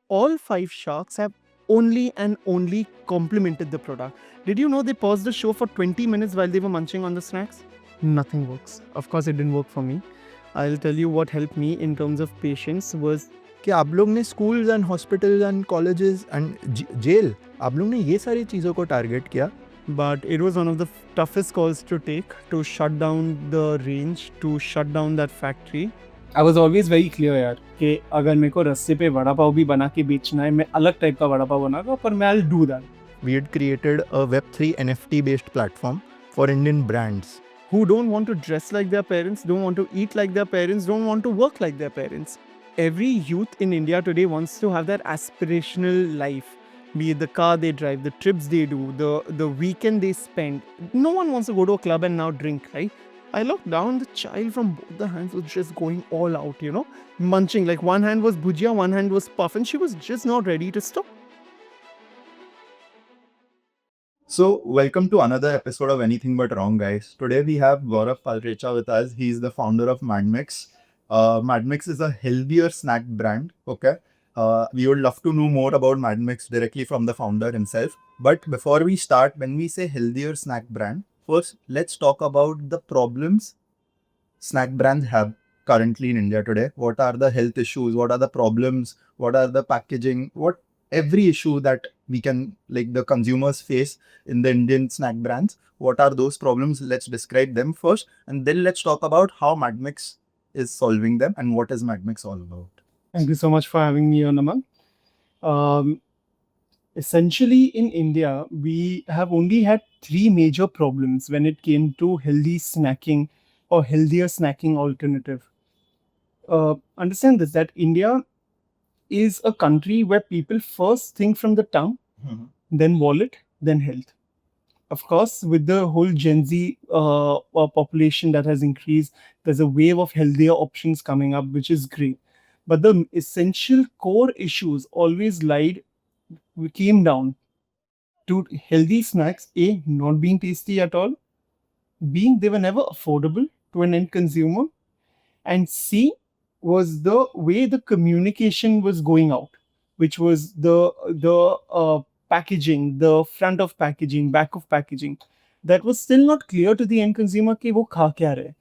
all 5 sharks have only and only complimented the product. Did you know they paused the show for 20 minutes while they were munching on the snacks? Nothing works. Of course, it didn't work for me. I'll tell you what helped me in terms of patience was कि आप लोग ने schools and hospitals and colleges and jail, आप लोग ने ये सारी चीज़ों को target किया. but it was one of the toughest calls to take to shut down the range, to shut down that factory. I was always very clear यार कि अगर मेरे को रस्ते पे वड़ा पाव भी बना के बेचना है, मैं अलग टाइप का वड़ा पाव बनाऊंगा, पर मैं I'll do that. We had created a Web3 NFT based platform for Indian brands who don't want to dress like their parents, don't want to eat like their parents, don't want to work like their parents. Every youth in India today wants to have that aspirational life. Be it the car they drive, the trips they do, the weekend they spend. No one wants to go to a club and now drink, right? I looked down, the child from both the hands was just going all out, munching. Like one hand was bhujia, one hand was puff, and she was just not ready to stop. So, welcome to another episode of Anything But Wrong, guys. Today we have Gaurav Palrecha with us. He's the founder of Madmix. Madmix is a healthier snack brand, okay? We would love to know more about Madmix directly from the founder himself. But before we start, when we say healthier snack brand, first let's talk about the problems snack brands have currently in India today. What are the health issues? What are the problems? What are the packaging? What every issue that we can, like, the consumers face in the Indian snack brands. What are those problems? Let's describe them first, and then let's talk about how Madmix is solving them and what is Madmix all about. Thank you so much for having me on, Aman. Essentially, in India, we have only had 3 major problems when it came to healthy snacking or healthier snacking alternative. Understand this, that India is a country where people first think from the tongue, then wallet, then health. Of course, with the whole Gen Z population that has increased, there's a wave of healthier options coming up, which is great. But the essential core issues always came down to healthy snacks, A, not being tasty at all, B, they were never affordable to an end consumer, and C, was the way the communication was going out, which was the packaging, the front of packaging, back of packaging, that was still not clear to the end consumer कि वो खा क्या रहे.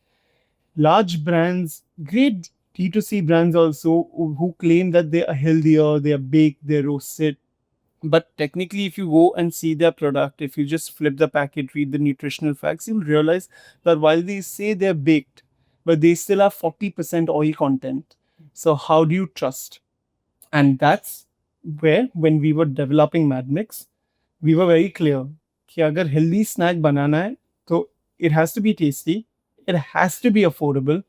Large brands, great D2C brands also, who claim that they are healthier, they are baked, they're roasted. But technically, if you go and see their product, if you just flip the packet, read the nutritional facts, you'll realize that while they say they're baked, but they still have 40% oil content. So how do you trust? And that's where, when we were developing Madmix, we were very clear कि अगर healthy snack बनाना है, तो it has to be tasty, it has to be affordable,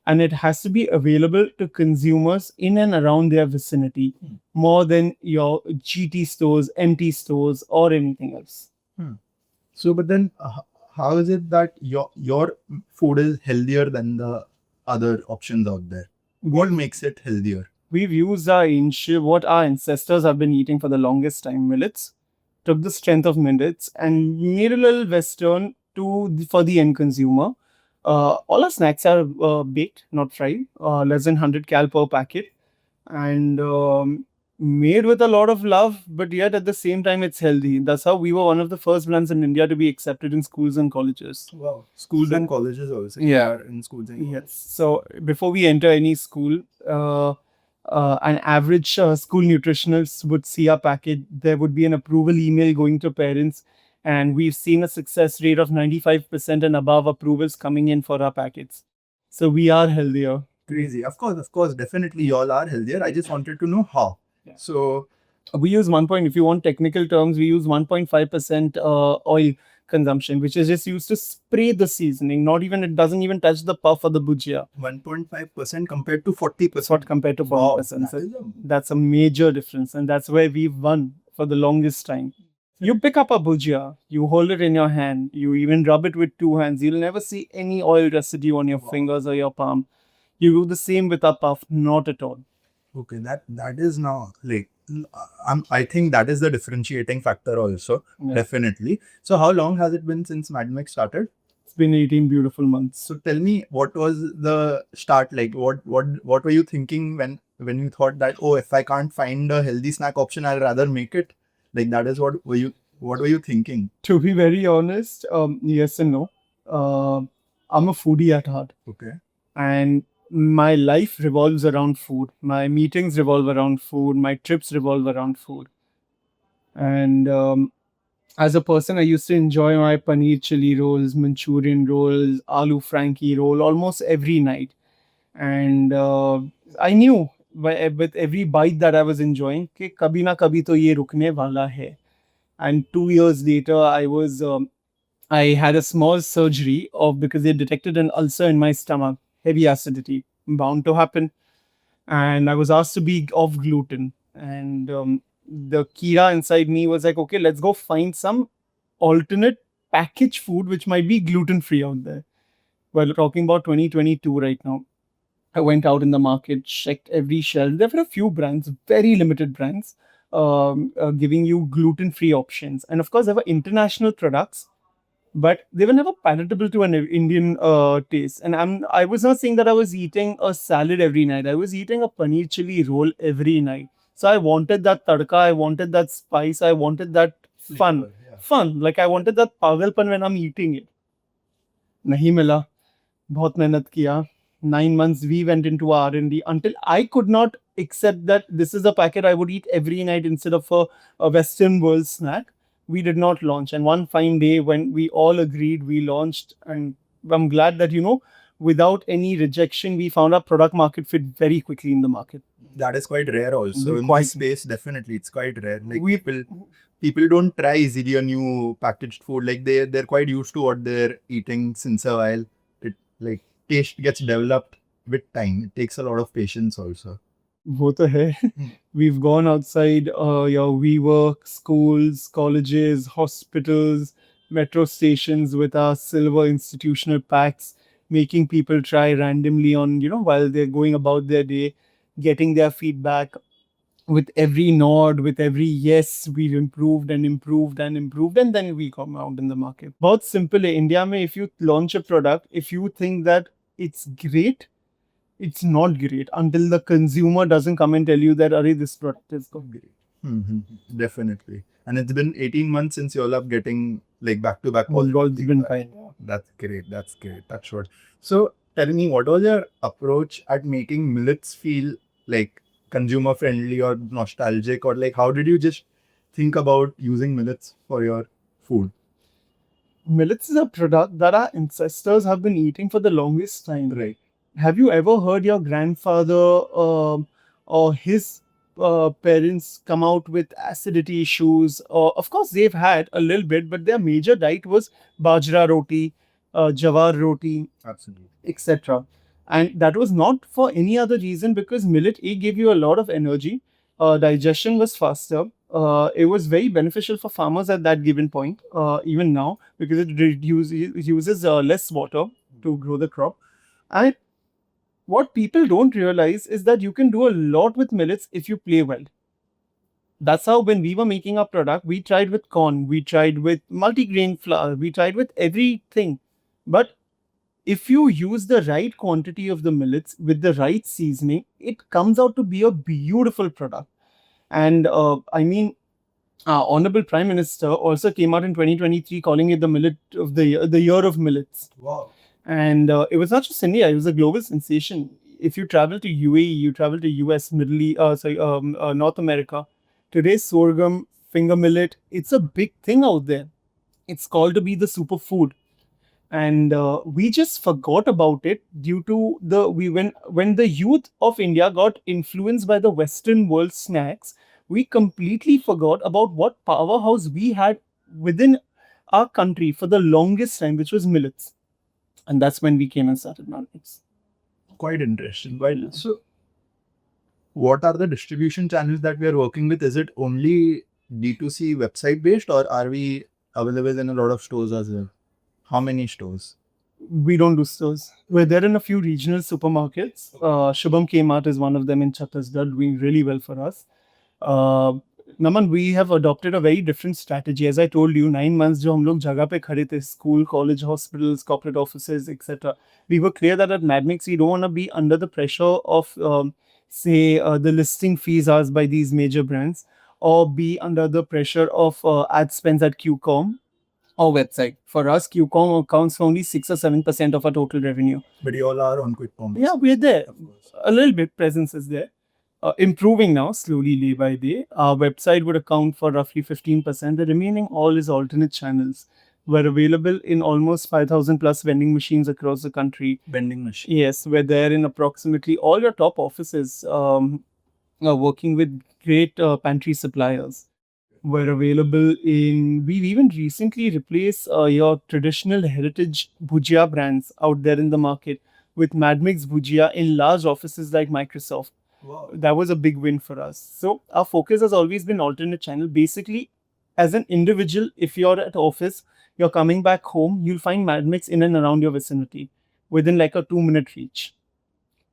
and it has to be available to consumers in and around their vicinity, more than your GT stores, MT stores, or anything else. So, but then how is it that your food is healthier than the other options out there? What makes it healthier? We've used what our ancestors have been eating for the longest time, millets, took the strength of millets and made a little western for the end consumer. All our snacks are baked, not fried, less than 100 cal per packet, and made with a lot of love, but yet at the same time it's healthy. That's how we were one of the first brands in India to be accepted in schools and colleges. Wow. Schools and colleges also. Yeah. In schools and Yes. So before we enter any school, an average school nutritionist would see our packet. There would be an approval email going to parents, and we've seen a success rate of 95% and above approvals coming in for our packets. So we are healthier. Crazy. Of course, definitely you all are healthier. I just wanted to know how. Yeah. So we use if you want technical terms, we use 1.5% oil consumption, which is just used to spray the seasoning. It doesn't even touch the puff or the bhujia. 1.5% compared to 40%. What compared to 40%. Wow, that's a major difference, and that's where we've won for the longest time. You pick up a bhujia, you hold it in your hand, you even rub it with 2 hands. You'll never see any oil residue on your fingers or your palm. You do the same with a puff, not at all. Okay, that is now, like, I think that is the differentiating factor also, definitely. So how long has it been since Madmix started? It's been 18 beautiful months. So tell me, what was the start like? What were you thinking when when you thought that, oh, if I can't find a healthy snack option, I'll rather make it? Like that is what were you thinking? To be very honest, yes and no. Uh, I'm a foodie at heart, Okay. and my life revolves around food. My meetings revolve around food. My trips revolve around food. And as a person, I used to enjoy my paneer chili rolls, Manchurian rolls, aloo frankie roll almost every night. And I knew with every bite that I was enjoying, कि कभी ना कभी तो ये रुकने वाला है. And 2 years later, I had a small surgery of because they detected an ulcer in my stomach, heavy acidity, bound to happen. And I was asked to be off gluten. And the Kira inside me was like, okay, let's go find some alternate packaged food which might be gluten free out there. We're talking about 2022 right now. I went out in the market, checked every shelf. There were a few brands, very limited brands, giving you gluten free options. And of course, there were international products, but they were never palatable to an Indian taste. And I was not saying that I was eating a salad every night. I was eating a paneer chili roll every night. So I wanted that tadka, I wanted that spice, I wanted that fun. Flavor, yeah. Fun. Like I wanted that pagalpan when I'm eating it. नहीं मिला बहुत मेहनत किया 9 months we went into R&D until I could not accept that this is a packet I would eat every night instead of a Western world snack. We did not launch. And one fine day when we all agreed, we launched. And I'm glad that, without any rejection, we found our product market fit very quickly in the market. That is quite rare also. In Quite. this space, definitely, it's quite rare. Like We- people don't try easily a new packaged food. Like they're quite used to what they're eating since a while. It like taste gets developed with time. It takes a lot of patience also. वो तो है. We've gone outside your WeWork, schools, colleges, hospitals, metro stations with our silver institutional packs, making people try randomly on, while they're going about their day, getting their feedback. With every nod, with every yes, we've improved and improved and improved, and then we come out in the market. बहुत simple है. India में, if you launch a product, if you think that it's great, it's not great until the consumer doesn't come and tell you that, Are, this product is good. Definitely. And it's been 18 months since you all are getting like back to back. Oh, God's been kind. That's great. That's great. That's short. So tell me, what was your approach at making millets feel like consumer friendly or nostalgic, or like how did you just think about using millets for your food? Millets is a product that our ancestors have been eating for the longest time. Right. Have you ever heard your grandfather or his parents come out with acidity issues? Of course, they've had a little bit, but their major diet was bajra roti, jawar roti, Absolutely. etc. And that was not for any other reason because millet A gave you a lot of energy. Digestion was faster. It was very beneficial for farmers at that given point, even now, because it uses less water to grow the crop. And what people don't realize is that you can do a lot with millets if you play well. That's how when we were making our product, we tried with corn, we tried with multigrain flour, we tried with everything. But if you use the right quantity of the millets with the right seasoning, it comes out to be a beautiful product. And our Honorable Prime Minister also came out in 2023 calling it the millet of the year of millets. Wow. And it was not just India; it was a global sensation. If you travel to UAE, you travel to US, North America. Today's sorghum, finger millet, it's a big thing out there. It's called to be the superfood, and we just forgot about it due to when the youth of India got influenced by the Western world snacks. We completely forgot about what powerhouse we had within our country for the longest time, which was millets. And that's when we came and started Madmix. Quite interesting. So, what are the distribution channels that we are working with? Is it only D2C website based, or are we available in a lot of stores as well? How many stores? We don't do stores. We're there in a few regional supermarkets. Shubham Kmart is one of them in Chhattisgarh, doing really well for us. Naman, we have adopted a very different strategy. As I told you, 9 months जो हम लोग जगह पे खड़े थे, school, college, hospitals, corporate offices, etc. We were clear that at Madmix, we don't want to be under the pressure of say the listing fees asked by these major brands, or be under the pressure of ad spends at QCom or website. For us, QCom accounts for only 6 or 7% of our total revenue. But you all are on quick commerce. Yeah, we're there. Of course. A little bit presence is there. Improving now, slowly day by day. Our website would account for roughly 15%. The remaining all is alternate channels. We're available in almost 5,000 plus vending machines across the country. Vending machine. Yes, we're there in approximately all your top offices, working with great pantry suppliers. We're available in, we've even recently replaced your traditional heritage bhujia brands out there in the market with Madmix bhujia in large offices like Microsoft. Wow. That was a big win for us. So our focus has always been alternate channel. Basically, as an individual, if you're at office, you're coming back home, you'll find Madmix in and around your vicinity within like a 2 minute reach,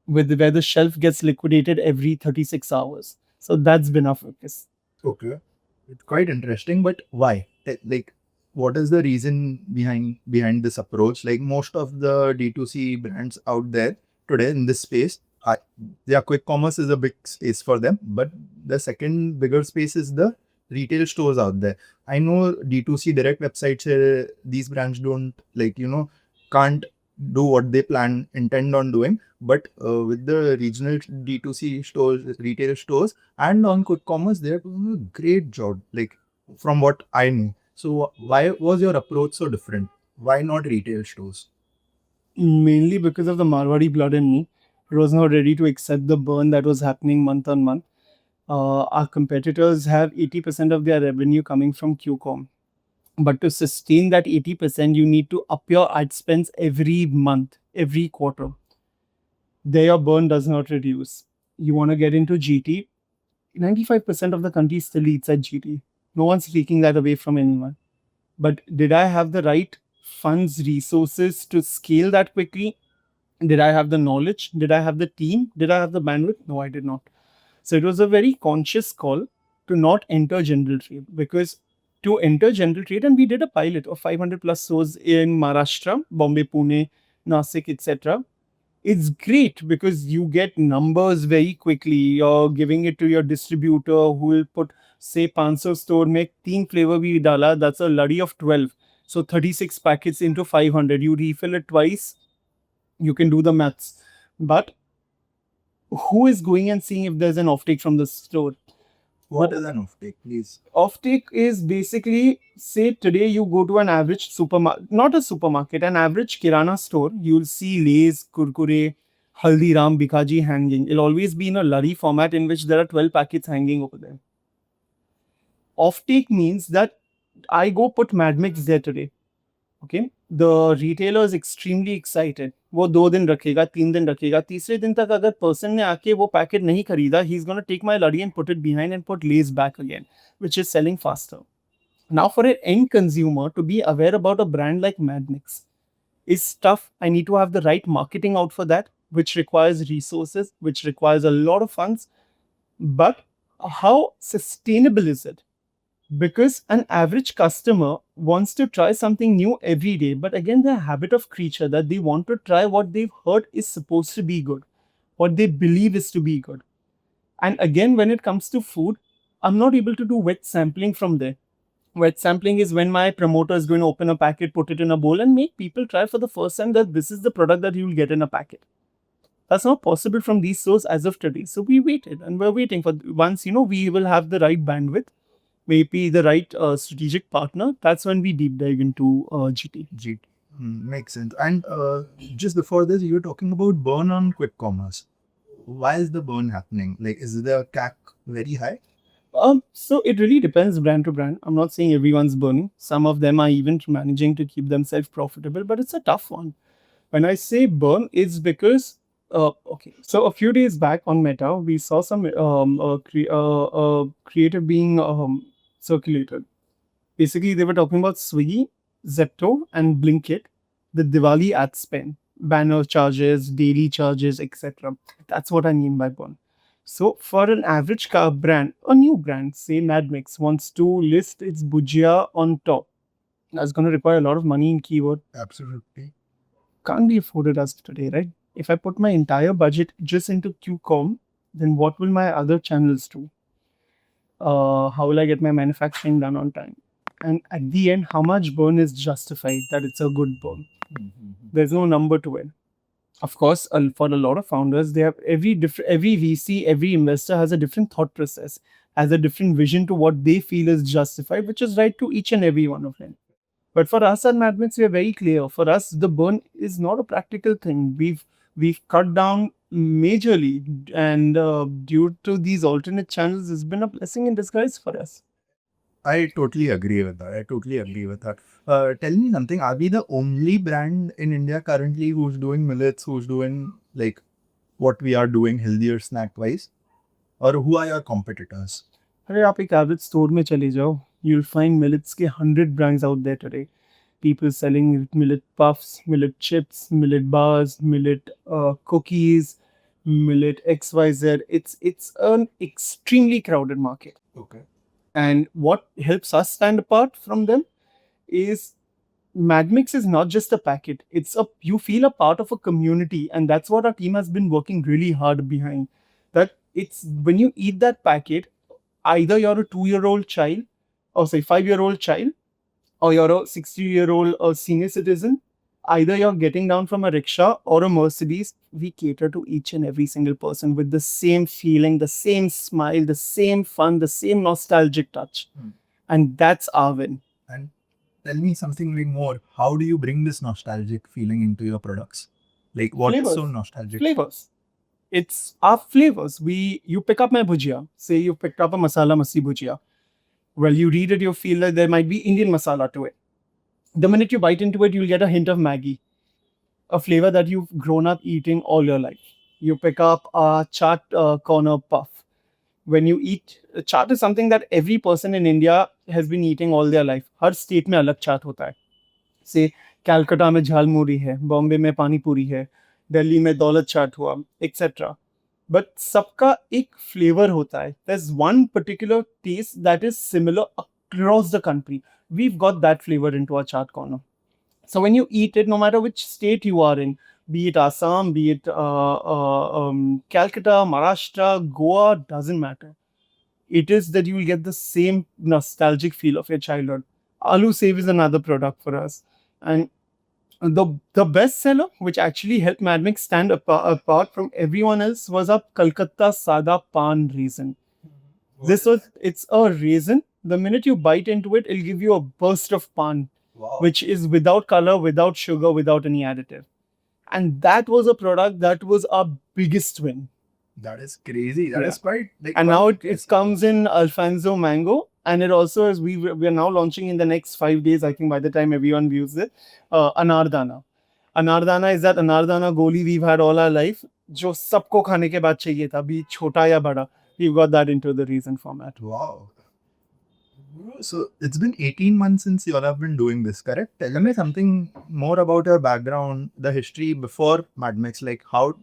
with where the shelf gets liquidated every 36 hours. So that's been our focus. Okay. It's quite interesting, but why? Like, what is the reason behind this approach? Like most of the D2C brands out there today in this space, yeah, quick commerce is a big space for them, but the second bigger space is the retail stores out there. I know D2C direct websites, these brands don't can't do what they intend on doing, but with the regional D2C stores, retail stores, and on quick commerce, they're doing a great job, like from what I know. So why was your approach so different? Why not retail stores? Mainly because of the Marwari blood in me. It was not ready to accept the burn that was happening month on month. Our competitors have 80% of their revenue coming from QCom. But to sustain that 80%, you need to up your ad spends every month, every quarter. There, your burn does not reduce. You want to get into GT. 95% of the country still eats at GT. No one's taking that away from anyone. But did I have the right funds, resources to scale that quickly? Did I have the knowledge? Did I have the team? Did I have the bandwidth? No, I did not. So it was a very conscious call to not enter general trade, because to enter general trade, and we did a pilot of 500 plus stores in Maharashtra, Bombay, Pune, Nasik, etc. It's great because you get numbers very quickly. You're giving it to your distributor who will put, say, 500 store, make 3 flavor bhi dala, that's a laddi of 12. So 36 packets into 500. You refill it twice, you can do the maths. But who is going and seeing if there's an offtake from the store? What is an offtake, please? Offtake is basically, say today you go to an average supermarket, not a supermarket, an average kirana store, you'll see Lay's, Kurkure, Haldiram, Bikaji hanging. It'll always be in a lorry format in which there are 12 packets hanging over there. Offtake means that I go put Madmix there today. Okay, the retailer is extremely excited. वो 2 दिन रखेगा, 3 दिन रखेगा, तीसरे दिन तक अगर person ने आके वो packet नहीं खरीदा, he's gonna take my lorry and put it behind and put Lay's back again, which is selling faster. Now, for an end consumer to be aware about a brand like Madmix is tough. I need to have the right marketing out for that, which requires resources, which requires a lot of funds. But how sustainable is it? Because an average customer wants to try something new every day, but again, they're a habit of creature that they want to try what they've heard is supposed to be good, what they believe is to be good. And again, when it comes to food, I'm not able to do wet sampling from there. Wet sampling is when my promoter is going to open a packet, put it in a bowl, and make people try for the first time that this is the product that you will get in a packet. That's not possible from these stores as of today. So we waited, and we're waiting for once we will have the right bandwidth, maybe the right strategic partner. That's when we deep dive into GT. GT. Makes sense. And just before this, you were talking about burn on quick commerce. Why is the burn happening? Like, is the CAC very high? So it really depends brand to brand. I'm not saying everyone's burning. Some of them are even managing to keep themselves profitable, but it's a tough one. When I say burn, it's because okay. So a few days back on Meta, we saw some creative being circulated. Basically, they were talking about Swiggy, Zepto, and Blinkit, the Diwali ad spend, banner charges, daily charges, etc. That's what I mean by burn. So, for an average car brand, a new brand, say Madmix, wants to list its bhujia on top. That's going to require a lot of money in keyword. Absolutely. Can't be afforded as today, right? If I put my entire budget just into QCom, then what will my other channels do? How will I get my manufacturing done on time? And at the end, how much burn is justified that it's a good burn? There's no number to it. Of course, for a lot of founders, they have every VC, every investor has a different thought process, has a different vision to what they feel is justified, which is right to each and every one of them. But for us at Madmix, we are very clear. For us, the burn is not a practical thing. We've cut down majorly, and due to these alternate channels, it's been a blessing in disguise for us. I totally agree with that. I totally agree with that. Tell me something. Are we the only brand in India currently who's doing millets, who's doing like what we are doing healthier snack wise? Or who are your competitors? अरे आप एक average store में चले जाओ, you'll find millets के 100 brands out there today. People selling millet puffs, millet chips, millet bars, millet cookies, millet XYZ. It's an extremely crowded market. Okay. And what helps us stand apart from them is Madmix is not just a packet. It's a you feel a part of a community, and that's what our team has been working really hard behind. That it's when you eat that packet, either you're a 2-year-old child, or say 5-year-old child, or you're a 60-year-old or senior citizen. Either you're getting down from a rickshaw or a Mercedes, we cater to each and every single person with the same feeling, the same smile, the same fun, the same nostalgic touch. And that's our win. And tell me something like more. How do you bring this nostalgic feeling into your products? Like what is Flavors. so nostalgic? Flavors. It's our flavors. You pick up my bhujia. Say you picked up a masala masi bhujia. Well, you read it, you feel like there might be Indian masala to it. The minute you bite into it, you'll get a hint of Maggi, a flavor that you've grown up eating all your life. You pick up a chaat corner puff. When you eat, chaat is something that every person in India has been eating all their life. Her state में अलग chaat होता है. Say, Calcutta में झालमुरी है, Bombay में पानी पूरी है, Delhi में दौलत चाट हुआ, etc. But सबका एक flavor होता है. There's one particular taste that is similar across the country. We've got that flavor into our chaat corner. So when you eat it, no matter which state you are in, be it Assam, be it Calcutta, Maharashtra, Goa, doesn't matter. It is that you will get the same nostalgic feel of your childhood. Aloo Save is another product for us. And the best seller, which actually helped Madmix stand apart from everyone else, was our Kolkata Sada Pan raisin. It's a raisin. The minute you bite into it, it'll give you a burst of pan, which is without color, without sugar, without any additive. And that was a product that was our biggest win. That is crazy. That is quite like. And now it comes in Alfonso mango, and it also is we are now launching in the next 5 days. I think by the time everyone views it, anardana. Anardana is that anardana goli we've had all our life. जो सबको खाने के बाद चाहिए था, be छोटा या बड़ा. We've got that into the raisin format. Wow. So it's been 18 months since you all have been doing this, correct? Tell me something more about your background, the history before Madmix. Like how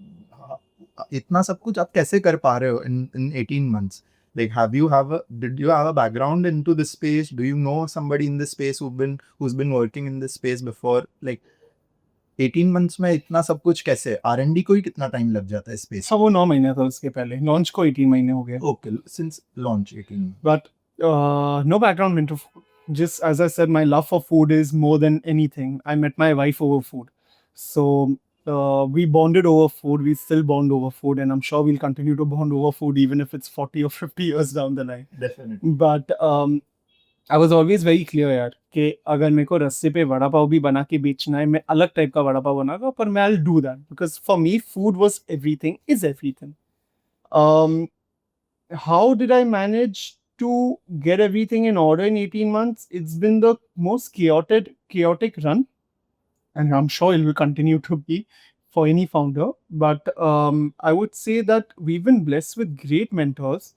इतना सब कुछ आप कैसे कर पा रहे हो in 18 months? Like did you have a background into this space? Do you know somebody in this space who's been working in this space before? Like 18 months में इतना सब कुछ कैसे? R&D को ही कितना टाइम लग जाता है इस space? हाँ वो 9 महीने था उसके पहले. Launch को 18 महीने हो गए. Okay, since launch 18. But no background into food. Just as I said, my love for food is more than anything. I met my wife over food. So we bonded over food. We still bond over food. And I'm sure we'll continue to bond over food even if it's 40 or 50 years down the line. Definitely. But I was always very clear यार कि अगर मेरे को रस्से पे वड़ा पाव भी बना के बेचना है, मैं अलग टाइप का वड़ा पाव बनाऊंगा, पर मैं I'll do that. Because for me, food was everything, is everything. How did I manage to get everything in order in 18 months? It's been the most chaotic run, and I'm sure it will continue to be for any founder. But I would say that we've been blessed with great mentors,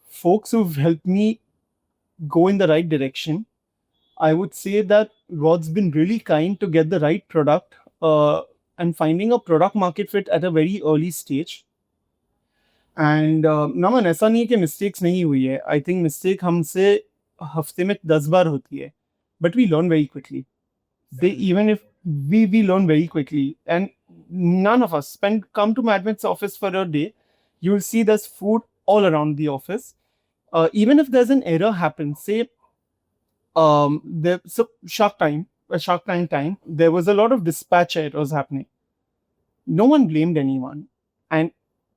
folks who've helped me go in the right direction. I would say that God's been really kind to get the right product and finding a product market fit at a very early stage. And Naman ऐसा नहीं है कि mistakes नहीं हुई है. I think mistake हमसे हफ्ते में 10 बार होती है, but we learn very quickly. They even if we learn very quickly, and none of us come to Madmix office for a day. You'll see there's food all around the office. Even if there's an error happens, say so Shark Tank time, there was a lot of dispatch errors happening. No one blamed anyone. And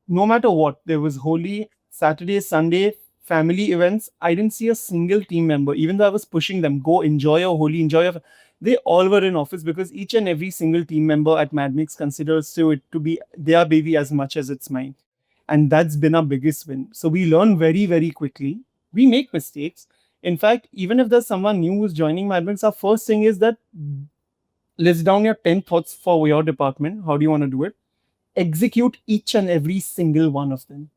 no matter what, there was Holi, Saturday, Sunday, family events. I didn't see a single team member, even though I was pushing them, go enjoy your Holi, enjoy your. They all were in office because each and every single team member at Madmix considers it to be their baby as much as it's mine. And that's been our biggest win. So we learn very, very quickly. We make mistakes. In fact, even if there's someone new who's joining Madmix, our first thing is that list down your 10 thoughts for your department. How do you want to do it? Execute each and every single one of them.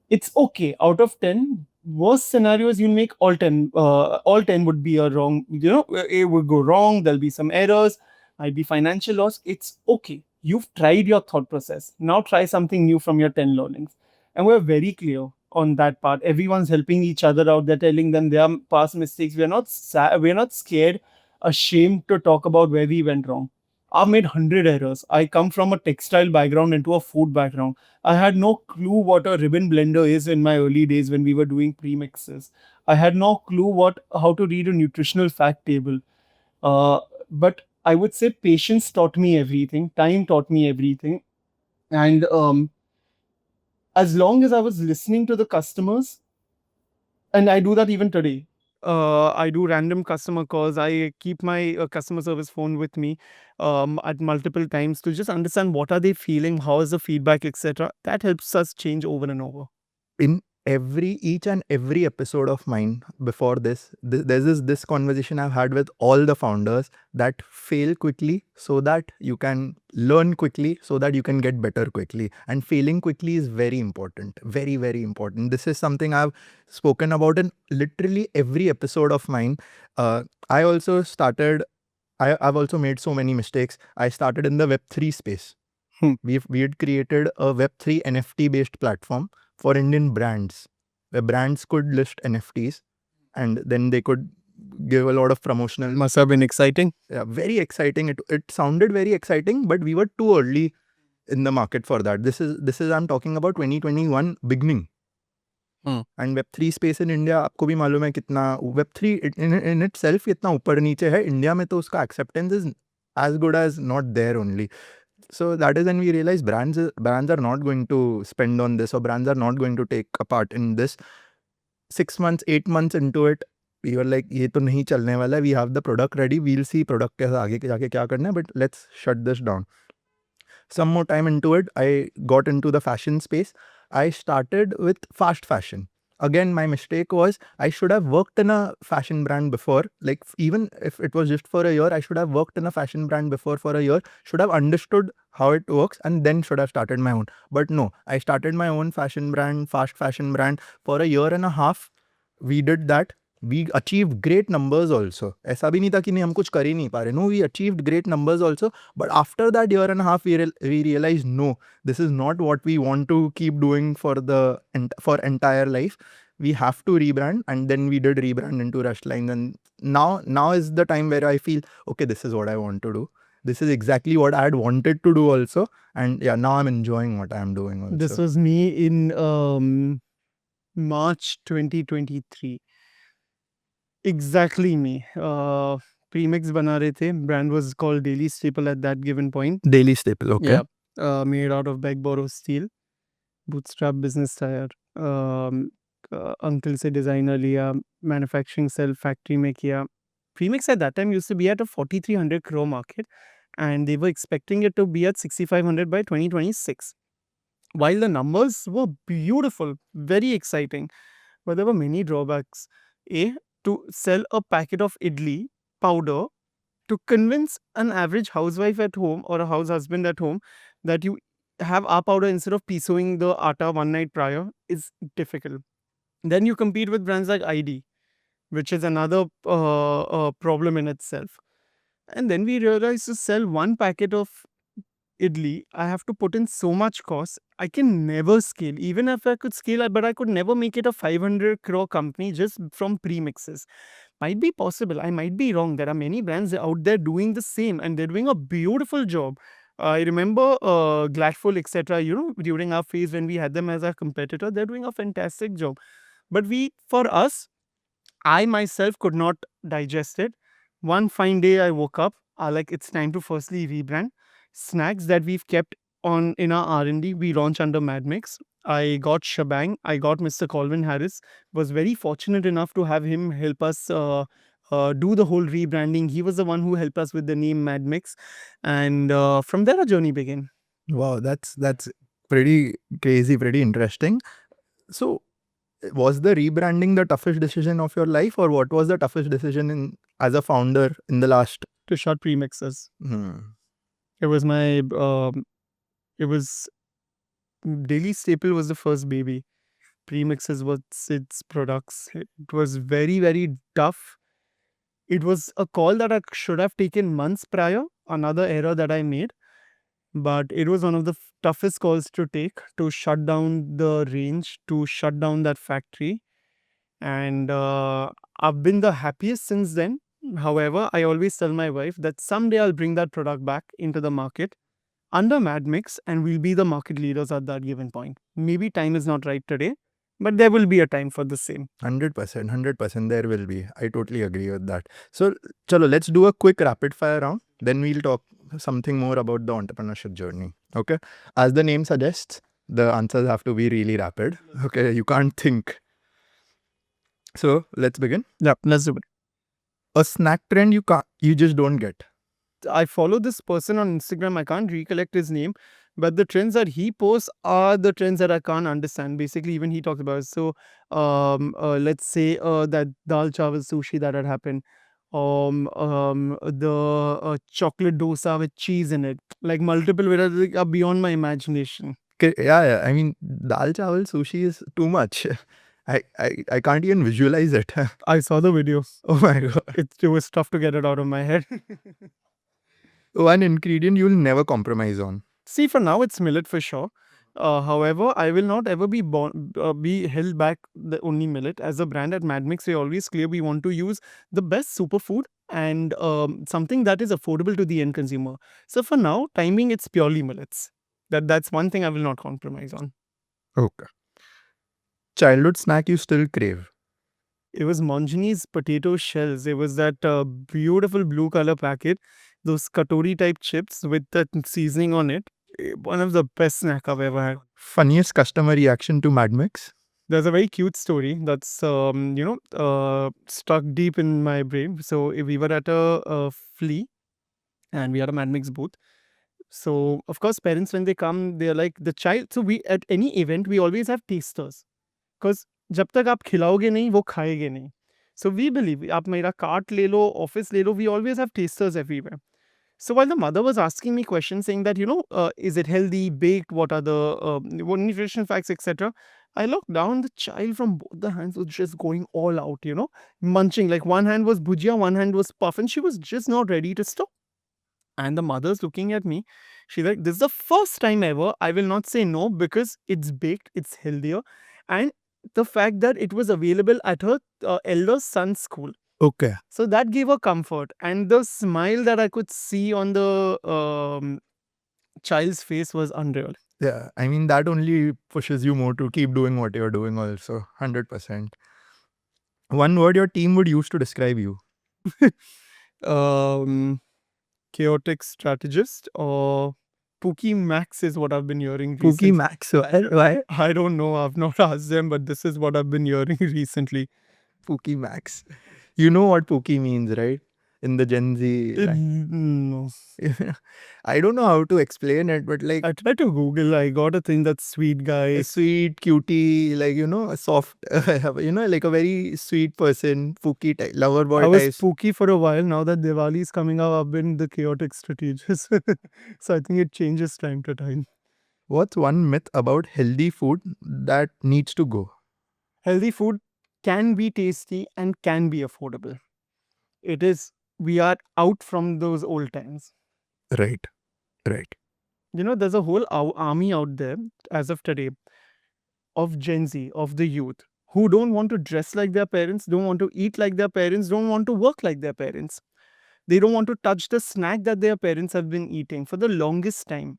It's okay. Out of 10, worst scenarios you'll make all 10 would be a wrong, it would go wrong. There'll be some errors, might be financial loss. It's okay. You've tried your thought process. Now try something new from your 10 learnings. And we're very clear on that part. Everyone's helping each other out. They're telling them their past mistakes. We're not scared, ashamed to talk about where we went wrong. I've made 100 errors. I come from a textile background into a food background. I had no clue what a ribbon blender is in my early days when we were doing premixes. I had no clue how to read a nutritional fact table. But I would say patience taught me everything. Time taught me everything. And as long as I was listening to the customers, and I do that even today. I do random customer calls. I keep my customer service phone with me at multiple times to just understand what are they feeling, how is the feedback, etc. That helps us change over and over. In each and every episode of mine before this, there's this conversation I've had with all the founders that fail quickly so that you can learn quickly, so that you can get better quickly. And failing quickly is very important, very, very important. This is something I've spoken about in literally every episode of mine. I also started, I've also made so many mistakes. I started in the Web3 space. We had created a Web3 NFT based platform for Indian brands, where brands could list NFTs and then they could give a lot of promotional. Must have been exciting. Yeah, very exciting. It sounded very exciting, but we were too early in the market for that. This is I'm talking about 2021 beginning. And Web3 space in India, आपको भी मालूम है कितना Web3 in itself कितना ऊपर नीचे है. India में तो उसका acceptance is as good as not there only. So that is when we realize brands are not going to spend on this, or brands are not going to take a part in this. 6 months, 8 months into it, we were like, ये तो नहीं चलने वाला. We have the product ready. We'll see product के आगे जाके क्या करना है, but let's shut this down. Some more time into it, I got into the fashion space. I started with fast fashion. Again, my mistake was I should have worked in a fashion brand before. Like, even if it was just for a year, I should have worked in a fashion brand before for a year, should have understood how it works, and then should have started my own. But no, I started my own fashion brand, fast fashion brand for a year and a half. We did that. We achieved great numbers also. ऐसा भी नहीं था कि नहीं हम कुछ कर ही नहीं पा रहे. No, we achieved great numbers also. But after that year and a half, we realized, no, this is not what we want to keep doing for entire life. We have to rebrand, and then we did rebrand into Rush Lines. And now is the time where I feel, okay, this is what I want to do. This is exactly what I had wanted to do also. And yeah, now I'm enjoying what I'm doing also. This was me in March 2023. Exactly me. Premix बना रहे थे. Brand was called Daily Staple at that given point. Daily Staple, okay. Yeah. Made out of bag borrow steel. Bootstrap business tire. Uncle से designer लिया. Manufacturing cell factory में किया. Premix at that time used to be at a 4,300 crore market, and they were expecting it to be at 6,500 by 2026. While the numbers were beautiful, very exciting, but there were many drawbacks. To sell a packet of idli powder, to convince an average housewife at home or a house husband at home that you have our powder instead of pisoing the atta one night prior is difficult. Then you compete with brands like ID, which is another problem in itself. And then we realized to sell one packet of idli, I have to put in so much cost. I can never scale. Even if I could scale, but I could never make it a 500 crore company just from premixes. Might be possible. I might be wrong. There are many brands out there doing the same, and they're doing a beautiful job. I remember Gladful, etc. During our phase when we had them as our competitor, they're doing a fantastic job. But for us, I myself could not digest it. One fine day, I woke up. Like it's time to firstly rebrand snacks that we've kept on in our R&D. We launched under Madmix. I got Shabang. I got Mr. Colvin Harris. Was very fortunate enough to have him help us do the whole rebranding. He was the one who helped us with the name Madmix, and from there our journey began. Wow, that's pretty crazy, pretty interesting. So, was the rebranding the toughest decision of your life, or what was the toughest decision in as a founder in the last? To shut premixes. Hmm. It was my it was Daily Staple was the first baby. Premixes was its products. It was very, very tough. It was a call that I should have taken months prior, another error that I made. But it was one of the toughest calls to take, to shut down the range, to shut down that factory. And I've been the happiest since then. However, I always tell my wife that someday I'll bring that product back into the market under Madmix, and we'll be the market leaders at that given point. Maybe time is not right today, but there will be a time for the same. 100%, 100% there will be. I totally agree with that. So, chalo, let's do a quick rapid fire round. Then we'll talk something more about the entrepreneurship journey. Okay. As the name suggests, the answers have to be really rapid. Okay. You can't think. So, let's begin. Yeah, let's do it. A snack trend you just don't get. I follow this person on Instagram. I can't recollect his name, but the trends that he posts are the trends that I can't understand. Basically, even he talks about it. So, let's say that dal chawal sushi that had happened, the chocolate dosa with cheese in it, like multiple varieties are beyond my imagination. Okay, yeah. I mean, dal chawal sushi is too much. I can't even visualize it. I saw the video. Oh my god. It was tough to get it out of my head. One ingredient you'll never compromise on. See, for now, it's millet for sure. However, I will not ever be held back the only millet. As a brand at Madmix, we're always clear we want to use the best superfood and something that is affordable to the end consumer. So for now, timing, it's purely millets. That's one thing I will not compromise on. Okay. Childhood snack you still crave. It was Monjini's potato shells. It was that beautiful blue color packet, those katori type chips with that seasoning on it. One of the best snack I've ever had. Funniest customer reaction to Madmix? There's a very cute story that's stuck deep in my brain. So we were at a flea, and we had a Madmix booth. So of course, parents when they come, they're like the child. So we at any event we always have tasters, because जब तक आप खिलाओगे नहीं वो खाएंगे नहीं. So we believe आप मेरा cart ले लो, office ले लो. We always have tasters everywhere. So while the mother was asking me questions saying that, is it healthy, baked, what are the what nutritional facts, etc., I looked down, the child from both the hands was just going all out, munching. Like one hand was bhujia, one hand was puff, and she was just not ready to stop. And the mother's looking at me. She's like, this is the first time ever I will not say no, because it's baked, it's healthier. And the fact that it was available at her elder son's school. Okay. So that gave her comfort, and the smile that I could see on the child's face was unreal. Yeah, I mean, that only pushes you more to keep doing what you're doing also. 100%. One word your team would use to describe you. Chaotic strategist, or Pookie Max is what I've been hearing Pookie recently. Max. Why? I don't know. I've not asked them, but this is what I've been hearing recently. Pookie Max. You know what Pookie means, right? In the Gen Z. No. I don't know how to explain it, but like I tried to Google. I got a thing that's sweet guy. a sweet cutie, like, a soft, like a very sweet person, Pookie type, lover boy I was type. spooky for a while. Now that Diwali is coming up, I've been the chaotic strategist. So I think it changes time to time. What's one myth about healthy food that needs to go? Healthy food can be tasty and can be affordable. We are out from those old times. Right. There's a whole army out there as of today of Gen Z, of the youth, who don't want to dress like their parents, don't want to eat like their parents, don't want to work like their parents. They don't want to touch the snack that their parents have been eating for the longest time.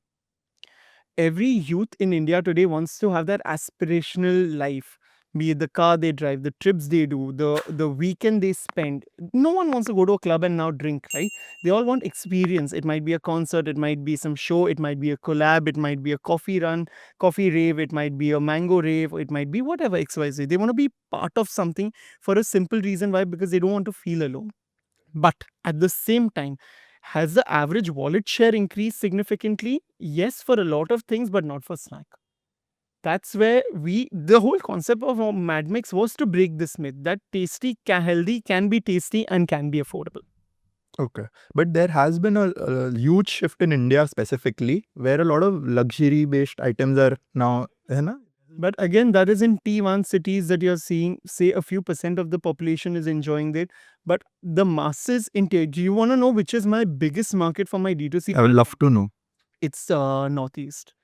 Every youth in India today wants to have that aspirational life, be it the car they drive, the trips they do, the weekend they spend. No one wants to go to a club and now drink, right? They all want experience. It might be a concert, it might be some show, it might be a collab, it might be a coffee run, coffee rave, it might be a mango rave, it might be whatever XYZ. They want to be part of something for a simple reason. Why? Because they don't want to feel alone. But at the same time, has the average wallet share increased significantly? Yes, for a lot of things, but not for snack. That's where the whole concept of Madmix was to break this myth that healthy can be tasty and can be affordable. Okay. But there has been a huge shift in India specifically, where a lot of luxury-based items are now, है ना? But again, that is in T1 cities that you're seeing, say a few percent of the population is enjoying it. But the masses in T, do you want to know which is my biggest market for my D2C? I would love to know. It's Northeast.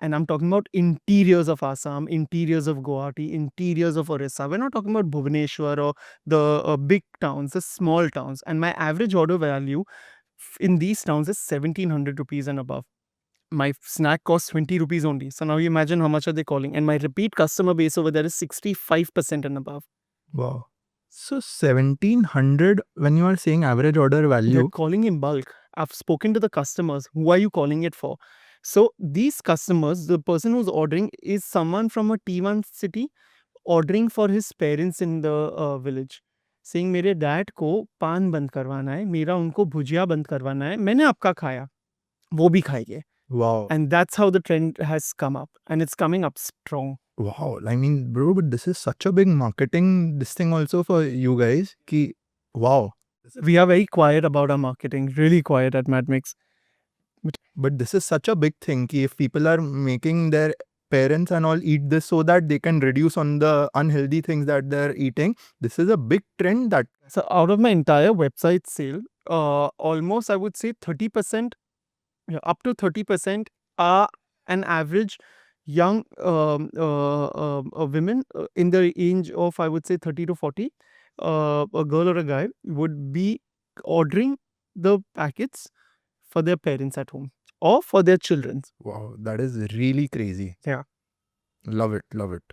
And I'm talking about interiors of Assam, interiors of Guwahati, interiors of Orissa. We're not talking about Bhubaneswar or the big towns, the small towns. And my average order value in these towns is 1700 rupees and above. My snack costs 20 rupees only. So now you imagine how much are they calling. And my repeat customer base over there is 65% and above. Wow. So 1700 when you are saying average order They're value. calling in bulk. I've spoken to the customers. Who are you calling it for? So these customers, the person who's ordering is someone from a T1 city ordering for his parents in the village. Saying मेरे dad को पान बंद करवाना है, मेरा उनको भुजिया बंद करवाना है, मैंने आपका खाया, वो भी खाइए. Wow. And that's how the trend has come up, and it's coming up strong. Wow. I mean, bro, but this is such a big marketing this thing also for you guys. Ki, wow. We are very quiet about our marketing, really quiet at Madmix. But this is such a big thing. Ki if people are making their parents and all eat this so that they can reduce on the unhealthy things that they're eating, this is a big trend that. So out of my entire website sale, almost I would say 30%, up to 30% are an average young women in the age of, I would say, 30 to 40. A girl or a guy would be ordering the packets for their parents at home or for their children. Wow, that is really crazy. Yeah. Love it, love it.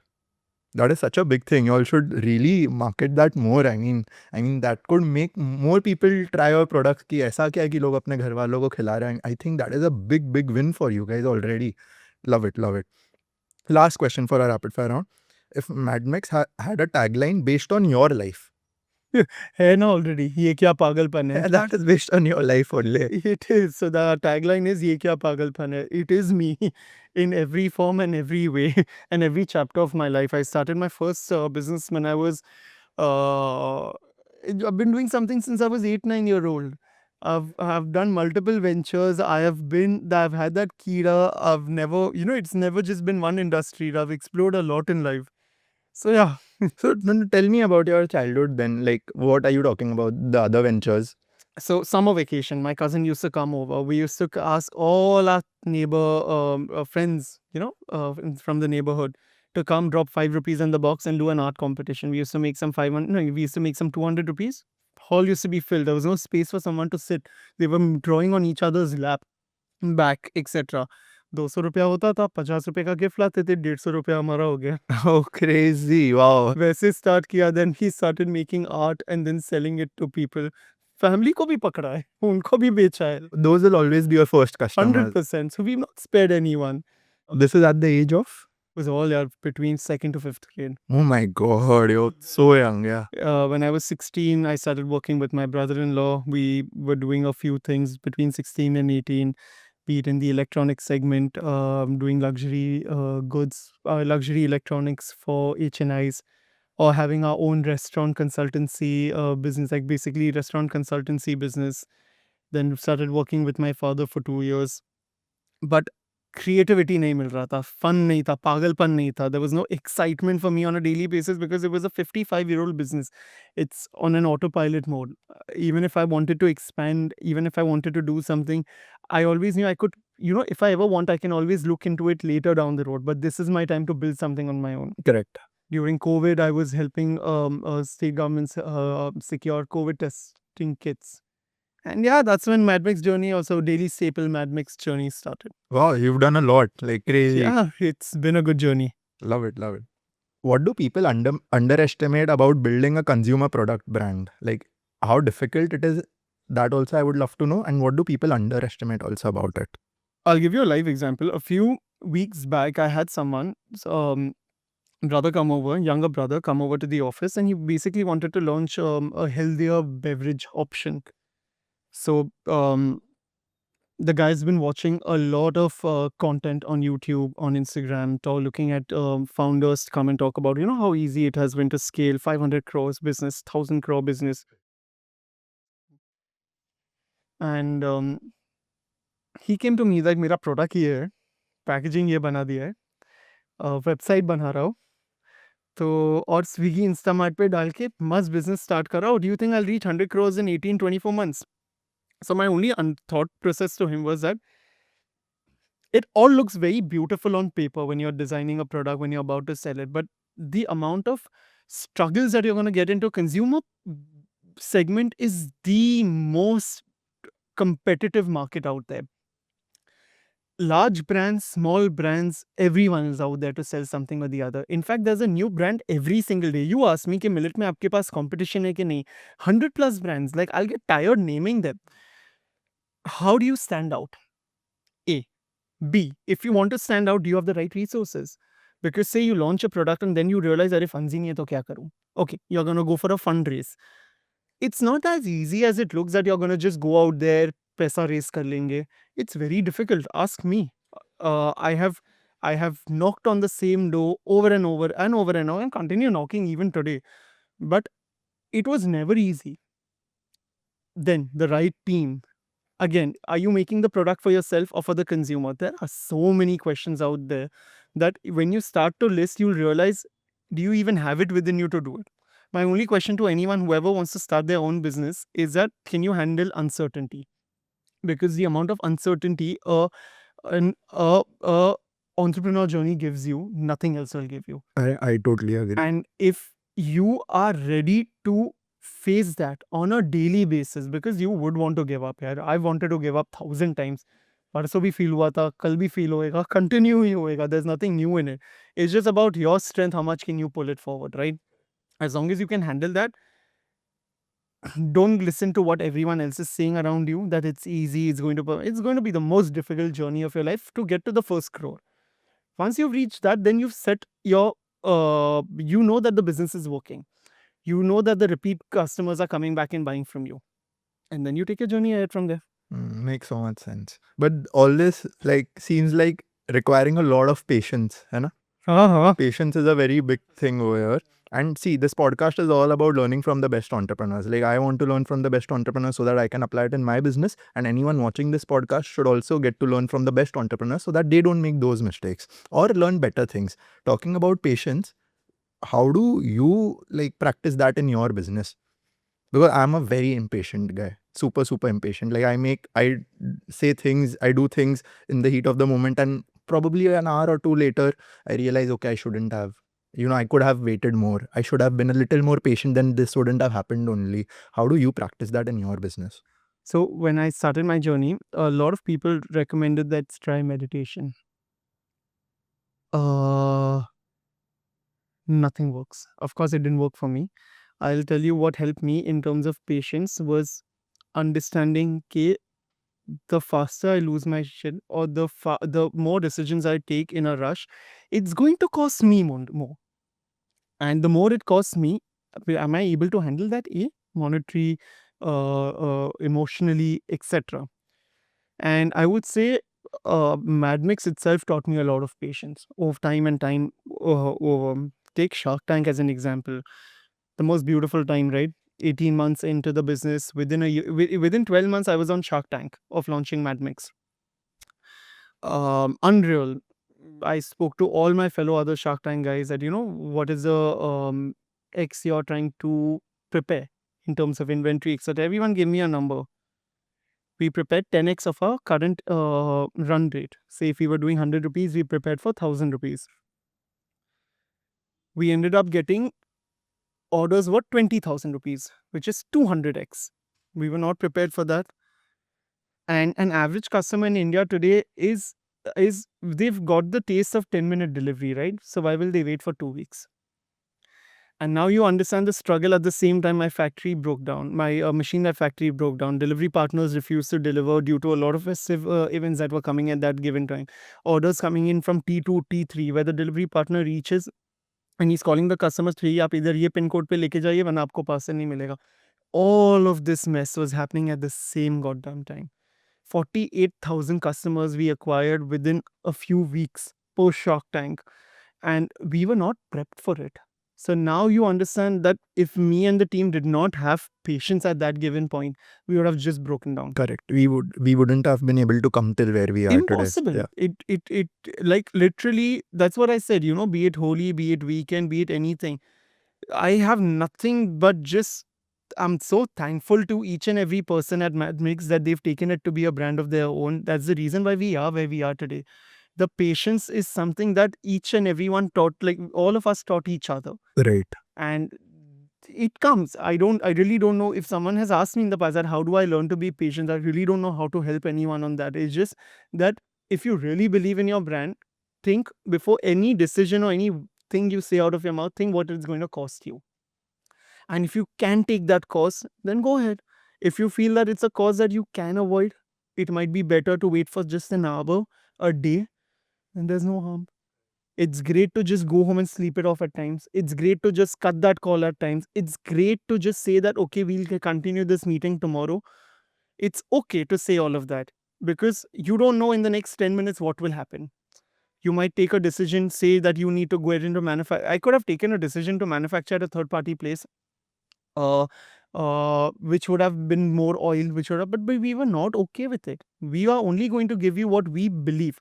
That is such a big thing. You all should really market that more. I mean that could make more people try your products. कि ऐसा क्या है कि लोग अपने घर वालों को खिला रहे हैं. I think that is a big win for you guys already. Love it, love it. Last question for our rapid fire round. If Madmix had a tagline based on your life, है ना already, ये क्या पागलपन है. that is based on your life only. It is. So the tagline is ये क्या पागलपन है. It is me in every form and every way and every chapter of my life. I started my first business when I was, I've been doing something since I was 8-9 year old. I've done multiple ventures. I've had that kira. I've never, it's never just been one industry. I've explored a lot in life. So yeah. So then tell me about your childhood then. Like, what are you talking about? The other ventures? So summer vacation, my cousin used to come over. We used to ask all our neighbor friends, from the neighborhood to come drop 5 rupees in the box and do an art competition. We used to make some 500, no, we used to make some 200 rupees. Hall used to be filled. There was no space for someone to sit. They were drawing on each other's lap, back, etc. 200 रुपया होता था, 50 रुपए का gift लाते थे, 150 रुपया हमारा हो गया. Oh, crazy. Wow. वैसे स्टार्ट किया, then he started making art and then selling it to people. Family को भी पकड़ा है, उनको भी बेचा है. Those will always be your first customers. 100%. So we've not spared anyone. This is at the age of? It was all between 2nd to 5th grade. Oh my god, you're so young, yeah. When I was 16, I started working with my brother-in-law. We were doing a few things between 16 and 18, be it in the electronics segment, doing luxury goods, luxury electronics for HNIs, or having our own restaurant consultancy business, like basically restaurant consultancy business. Then started working with my father for 2 years. But creativity nahi mil raha tha, fun nahi tha, pagalpan nahi tha. There was no excitement for me on a daily basis because it was a 55-year-old business. It's on an autopilot mode. Even if I wanted to expand, even if I wanted to do something, I always knew I could, if I ever want, I can always look into it later down the road. But this is my time to build something on my own. Correct. During COVID, I was helping state governments secure COVID testing kits. And yeah, that's when Madmix journey, also daily staple Madmix journey started. Wow, you've done a lot, like crazy. Yeah, it's been a good journey. Love it, love it. What do people underestimate about building a consumer product brand? Like how difficult it is, that also I would love to know. And what do people underestimate also about it? I'll give you a live example. A few weeks back, I had someone, brother come over, younger brother come over to the office, and he basically wanted to launch a healthier beverage option. So the guy's been watching a lot of content on YouTube, on Instagram, looking at founders come and talk about, how easy it has been to scale 500 crores business, 1,000 crore business. And he came to me like, मेरा product ये है, packaging ये बना दिया है, website बना रहा हूँ, तो और स्विगी इंस्टामार्ट पे डाल के मस्त बिजनेस स्टार्ट कर रहा हूँ. Do you think I will reach 100 crores in 18-24 months? So my only thought process to him was that it all looks very beautiful on paper when you're designing a product, when you're about to sell it, but the amount of struggles that you're going to get into consumer segment is the most competitive market out there. Large brands, small brands, everyone is out there to sell something or the other. In fact, there's a new brand every single day. You ask me कि Millet में आपके पास competition है कि नहीं? 100 plus brands. Like I'll get tired naming them. How do you stand out? A. B. If you want to stand out, do you have the right resources? Because say you launch a product and then you realize अरे funds ही नहीं है तो क्या करूँ? Okay, you're gonna go for a fundraise. It's not as easy as it looks that you're gonna just go out there, पैसा raise कर लेंगे. It's very difficult. Ask me. I have knocked on the same door over and over and over and over and continue knocking even today. But it was never easy. Then the right team. Again, are you making the product for yourself or for the consumer? There are so many questions out there that when you start to list, you'll realize, do you even have it within you to do it? My only question to anyone, whoever wants to start their own business, is that can you handle uncertainty? Because the amount of uncertainty an entrepreneur journey gives you, nothing else will give you. I totally agree. And if you are ready to face that on a daily basis, because you would want to give up. यार, I wanted to give up 1,000 times. परसों भी feel हुआ था, कल भी feel होएगा, continue ही होएगा. There's nothing new in it. It's just about your strength. How much can you pull it forward, right? As long as you can handle that, don't listen to what everyone else is saying around you. That it's easy. It's going to be the most difficult journey of your life to get to the first crore. Once you've reached that, then you've set your you know that the business is working. You know that the repeat customers are coming back and buying from you. And then you take your journey ahead from there. Makes so much sense. But all this like seems like requiring a lot of patience, है ना? Patience is a very big thing over here. And see, this podcast is all about learning from the best entrepreneurs. Like, I want to learn from the best entrepreneurs so that I can apply it in my business. And anyone watching this podcast should also get to learn from the best entrepreneurs so that they don't make those mistakes or learn better things. Talking about patience, how do you like practice that in your business? Because I'm a very impatient guy, super impatient. Like, I say things, I do things in the heat of the moment, and probably an hour or two later, I realize, okay, I shouldn't have. I could have waited more. I should have been a little more patient, then this wouldn't have happened only. How do you practice that in your business? So when I started my journey, a lot of people recommended that try meditation. Nothing works. Of course, it didn't work for me. I'll tell you what helped me in terms of patience was understanding that the faster I lose my shit or the more decisions I take in a rush, it's going to cost me more. And the more it costs me, am I able to handle that? Monetary, emotionally, etc. And I would say Madmix itself taught me a lot of patience over time and time. Take Shark Tank as an example. The most beautiful time, right? 18 months into the business, within a year, within 12 months, I was on Shark Tank of launching Madmix. Unreal. I spoke to all my fellow other Shark Tank guys that, what is the X you're trying to prepare in terms of inventory, etc. Everyone gave me a number. We prepared 10x of our current run rate. Say if we were doing 100 rupees, we prepared for 1,000 rupees. We ended up getting orders worth 20,000 rupees, which is 200x. We were not prepared for that. And an average customer in India today is they've got the taste of 10-minute delivery, right? So why will they wait for 2 weeks? And now you understand the struggle. At the same time, my factory broke down. My machine at factory broke down. Delivery partners refused to deliver due to a lot of festive events that were coming at that given time. Orders coming in from T2, T3, where the delivery partner reaches and he's calling the customers, "3 आप इधर ये pin code पे लेके जाइए वरना आपको parcel नहीं मिलेगा." All of this mess was happening at the same goddamn time. 48,000 customers we acquired within a few weeks post Shark Tank, and we were not prepped for it. So now you understand that if me and the team did not have patience at that given point, we would have just broken down. Correct. We wouldn't have been able to come till where we are Impossible. today. Yeah. It like literally, that's what I said, be it Holi, be it weekend, be it anything. I have nothing but just I'm so thankful to each and every person at Madmix that they've taken it to be a brand of their own. That's the reason why we are where we are today. The patience is something that each and everyone taught, like all of us taught each other. Right. And it comes. I really don't know if someone has asked me in the past that how do I learn to be patient. I really don't know how to help anyone on that. It's just that if you really believe in your brand, think before any decision or anything you say out of your mouth, think what it's going to cost you. And if you can take that cost, then go ahead. If you feel that it's a cost that you can avoid, it might be better to wait for just an hour, a day, and there's no harm. It's great to just go home and sleep it off at times. It's great to just cut that call at times. It's great to just say that, okay, we'll continue this meeting tomorrow. It's okay to say all of that because you don't know in the next 10 minutes what will happen. You might take a decision, say that you need to go ahead into manufacture. I could have taken a decision to manufacture at a third party place, uh, which would have been more oil, but we were not okay with it. We are only going to give you what we believe.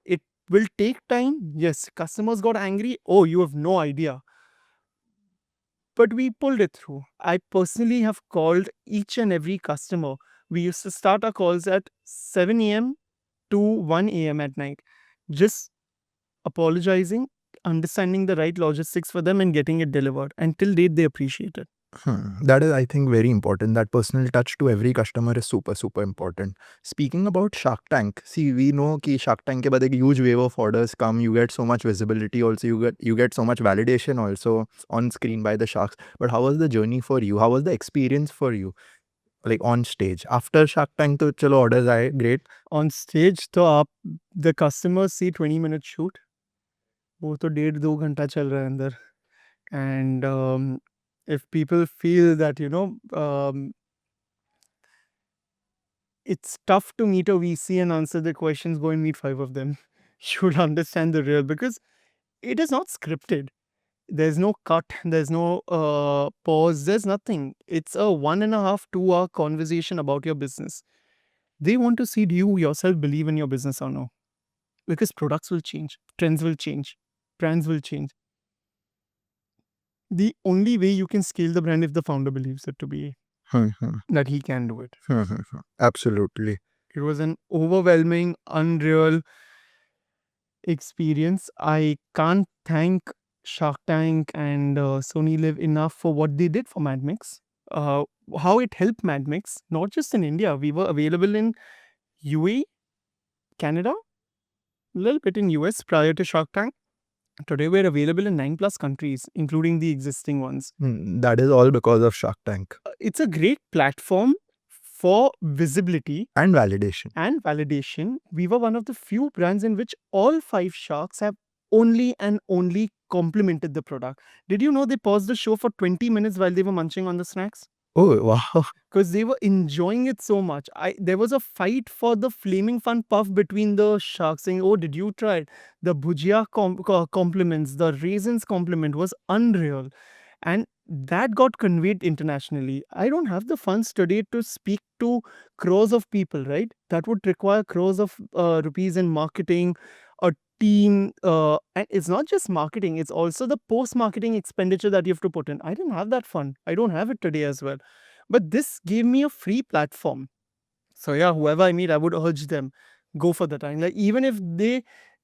It will take time. Yes, customers got angry. Oh, you have no idea. But we pulled it through. I personally have called each and every customer. We used to start our calls at 7 a.m. to 1 a.m. at night, just apologizing, understanding the right logistics for them, and getting it delivered. Until date, they appreciate it. That is, I think, very important. That personal touch to every customer is super, super important. Speaking about Shark Tank, see, we know that Shark Tank ke baad ek huge wave of orders come. You get so much visibility also. You get so much validation also on screen by the sharks. But how was the journey for you? How was the experience for you? Like on stage. After Shark Tank, to chalo orders aaye, great. On stage, the customers see 20-minute shoot. वो तो 1.5-2 घंटा चल रहा है अंदर. And if people feel that, it's tough to meet a VC and answer the questions, go and meet 5 of them. You will understand the real, because it is not scripted. There's no cut, there's no pause, there's nothing. It's a 1.5, 2 hour conversation about your business. They want to see, do you yourself believe in your business or no? Because products will change, trends will change, brands will change. The only way you can scale the brand if the founder believes it to be that he can do it. Absolutely. It was an overwhelming, unreal experience. I can't thank Shark Tank and Sony Live enough for what they did for Madmix. How it helped Madmix, not just in India. We were available in UAE, Canada, a little bit in US prior to Shark Tank. Today we're available in 9+ countries, including the existing ones. That is all because of Shark Tank. It's a great platform for visibility and validation. We were one of the few brands in which all 5 sharks have only and only complimented the product. Did you know they paused the show for 20 minutes while they were munching on the snacks? Oh, wow. Because they were enjoying it so much. There was a fight for the flaming fun puff between the sharks, saying, "Oh, did you try it?" The bhujia compliments, the raisins compliment was unreal. And that got conveyed internationally. I don't have the funds today to speak to crores of people, right? That would require crores of rupees in marketing, a team. And it's not just marketing, it's also the post-marketing expenditure that you have to put in. I didn't have that fund. I don't have it today as well. But this gave me a free platform. So yeah, whoever I meet, I would urge them, go for the time. Like even if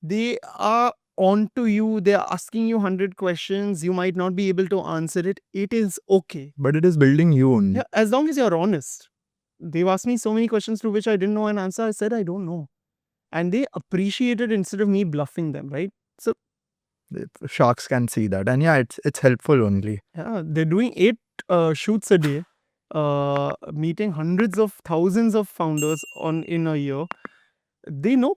they are onto you, they're asking you 100 questions, you might not be able to answer it. It is okay. But it is building you only. Yeah, as long as you're honest. they've asked me so many questions to which I didn't know an answer. I said, I don't know. And they appreciated instead of me bluffing them, right? So Sharks can see that, and yeah, it's helpful only. yeah, they're doing 8 shoots a day, meeting hundreds of thousands of founders in a year. They know